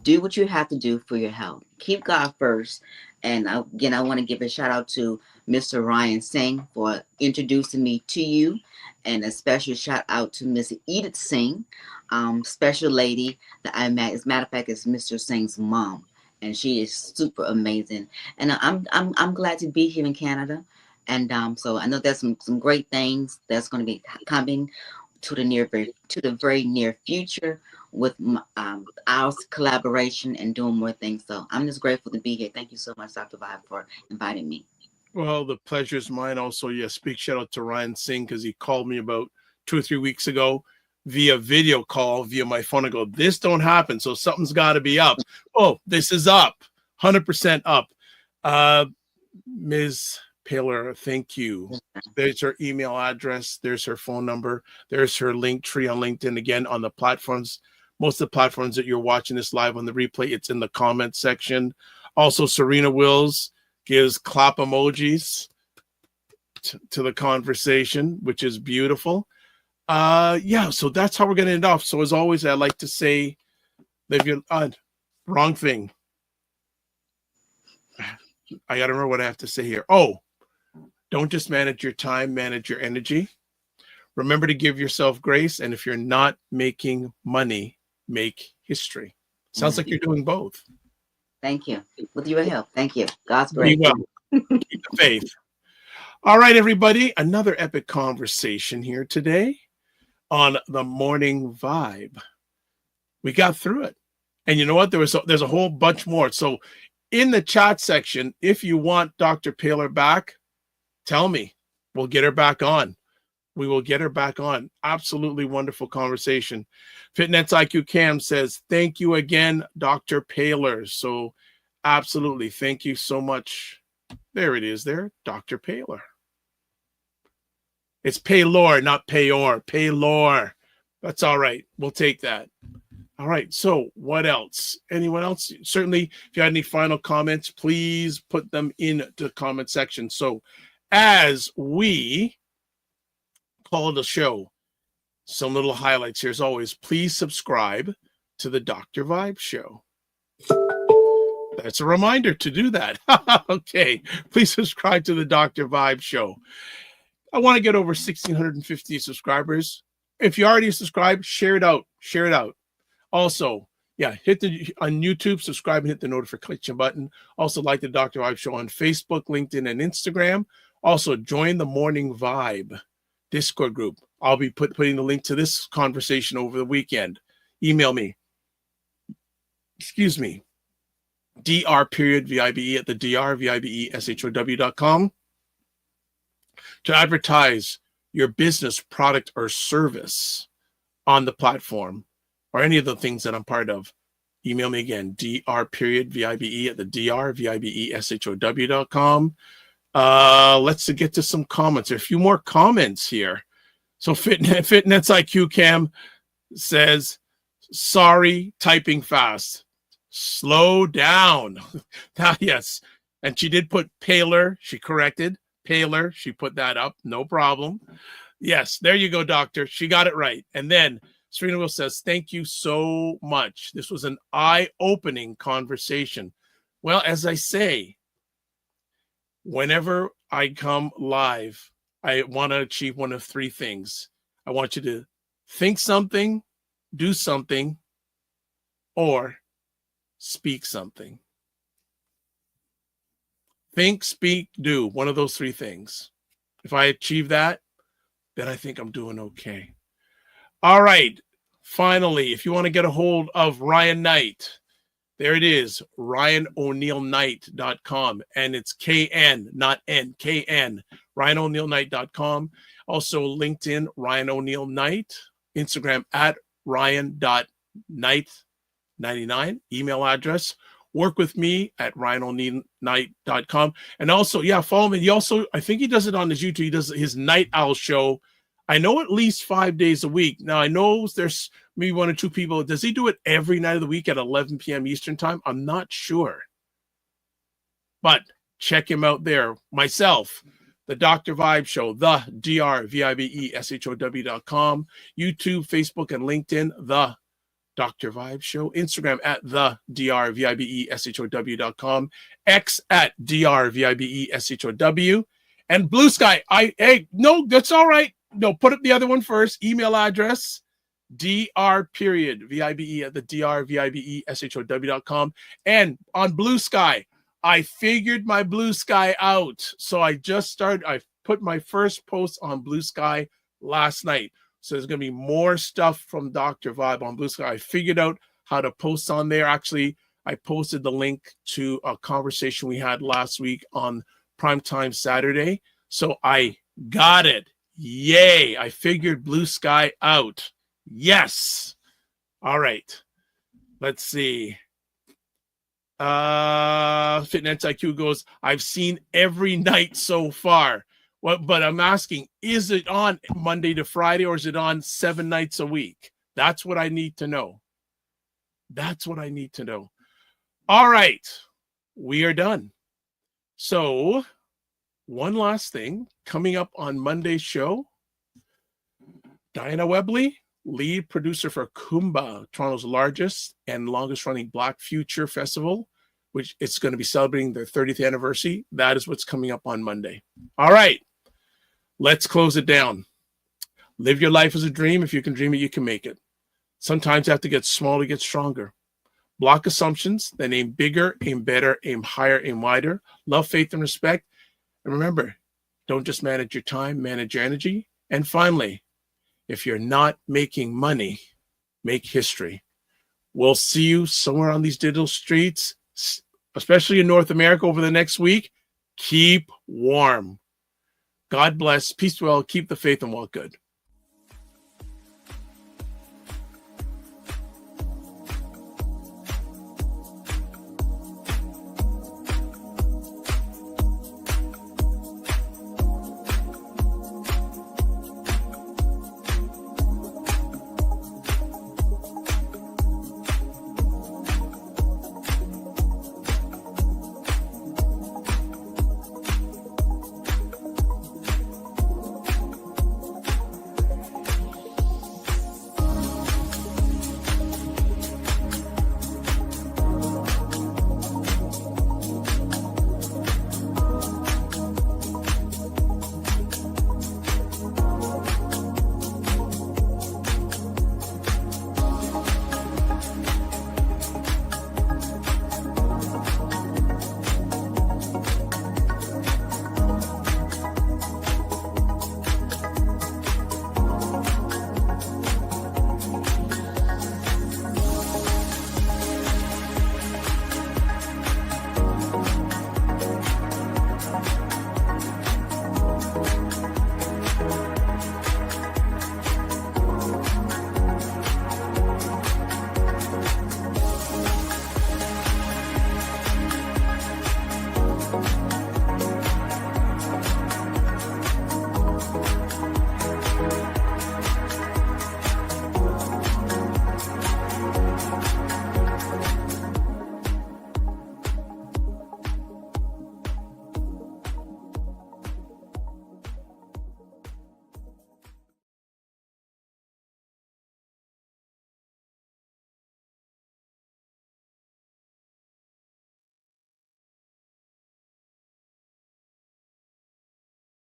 Do what you have to do for your health. Keep God first. And again, I want to give a shout out to Mr. Ryan Singh for introducing me to you. And a special shout out to Miss Edith Singh, special lady that I met. As a matter of fact, it's Mr. Singh's mom. And she is super amazing. And I'm glad to be here in Canada. And so I know there's some great things that's going to be coming to the very near future with our collaboration and doing more things. So I'm just grateful to be here. Thank you so much, Dr. Vibe, for inviting me. Well, the pleasure is mine. Also, yes, big shout out to Ryan Singh, because he called me about 2 or 3 weeks ago via video call via my phone. I go, this don't happen, so something's got to be up. Oh, this is up, 100% up. Ms. Paylor, thank you. There's her email address. There's her phone number. There's her link tree on LinkedIn. Again, on the platforms, most of the platforms that you're watching this live on the replay, it's in the comment section. Also, Serena Wills gives clap emojis to the conversation, which is beautiful. Yeah, so that's how we're going to end off. So as always, I like to say, live your wrong thing. I got to remember what I have to say here. Oh, don't just manage your time, manage your energy. Remember to give yourself grace. And if you're not making money, make history. Sounds like you're doing both. Thank you. With your help. Thank you. God's grace. Keep the faith. All right, everybody. Another epic conversation here today on the Morning Vibe. We got through it. And you know what? There's a whole bunch more. So in the chat section, if you want Dr. Paylor back, tell me. We'll get her back on. We will get her back on. Absolutely wonderful conversation. Fitness IQ Cam says, thank you again, Dr. Paylor. So absolutely. Thank you so much. There it is there, Dr. Paylor. It's Paylor, not Payor. Paylor. That's all right. We'll take that. All right. So what else? Anyone else? Certainly, if you had any final comments, please put them in the comment section. So as we call the show, some little highlights here as always. Please subscribe to the Dr. Vibe Show. That's a reminder to do that. Okay, please subscribe to the Dr. Vibe Show. I want to get over 1,650 subscribers. If you already subscribed, share it out. Share it out. Also, yeah, hit the on YouTube, subscribe and hit the notification button. Also, like the Dr. Vibe Show on Facebook, LinkedIn, and Instagram. Also, join the Morning Vibe Discord group. I'll be putting the link to this conversation over the weekend. Email me. Excuse me. dr.vibe at the drvibeshow.com to advertise your business, product, or service on the platform or any of the things that I'm part of. Email me again, dr.vibe at the drvibeshow.com. Let's get to some comments. There are a few more comments here. So Fitness IQ Cam says, sorry, typing fast. Slow down. Yes. And she did put Paylor. She corrected. Paylor. She put that up. No problem. Yes. There you go, doctor. She got it right. And then Serena Will says, thank you so much. This was an eye-opening conversation. Well, as I say, whenever I come live, I want to achieve one of three things. I want you to think something, do something, or speak something. Think, speak, do. One of those three things. If I achieve that, then I think I'm doing okay. All right. Finally, if you want to get a hold of Ryan Knight, there it is, RyanOneilKnight.com. And it's KN, not N, KN, RyanOneilKnight.com. Also LinkedIn, Ryan Oneil Knight. Instagram at Ryan.Knight99. Email address. Work with me at RyanOneilKnight.com. And also, yeah, follow me. He also, I think he does it on his YouTube. He does his Night Owl show. I know at least 5 days a week. Now, I know there's maybe one or two people. Does he do it every night of the week at 11 p.m. Eastern time? I'm not sure. But check him out there. Myself, the Dr. Vibe Show, the drvibeshow.com, YouTube, Facebook, and LinkedIn, the Dr. Vibe Show, Instagram at the drvibeshow.com, X at drvibeshow, and Blue Sky. No, that's all right. No, put up the other one first. Email address, dr.vibe at the drvibeshow.com. And on Blue Sky, I figured my Blue Sky out. So I put my first post on Blue Sky last night. So there's going to be more stuff from Dr. Vibe on Blue Sky. I figured out how to post on there. Actually, I posted the link to a conversation we had last week on Primetime Saturday. So I got it. Yay. I figured Blue Sky out. Yes. All right. Let's see. Fitness IQ goes, I've seen every night so far. But I'm asking, is it on Monday to Friday or is it on 7 nights a week? That's what I need to know. That's what I need to know. All right. We are done. So one last thing coming up on Monday's show, Diana Webley, lead producer for Kumba, Toronto's largest and longest running Black Future Festival, which it's going to be celebrating their 30th anniversary. That is what's coming up on Monday. All right. Let's close it down. Live your life as a dream. If you can dream it, you can make it. Sometimes you have to get small to get stronger. Block assumptions, then aim bigger, aim better, aim higher, aim wider. Love, faith, and respect. And remember, don't just manage your time, manage your energy. And finally, if you're not making money, make history. We'll see you somewhere on these digital streets, especially in North America over the next week. Keep warm. God bless. Peace well. Keep the faith and walk good.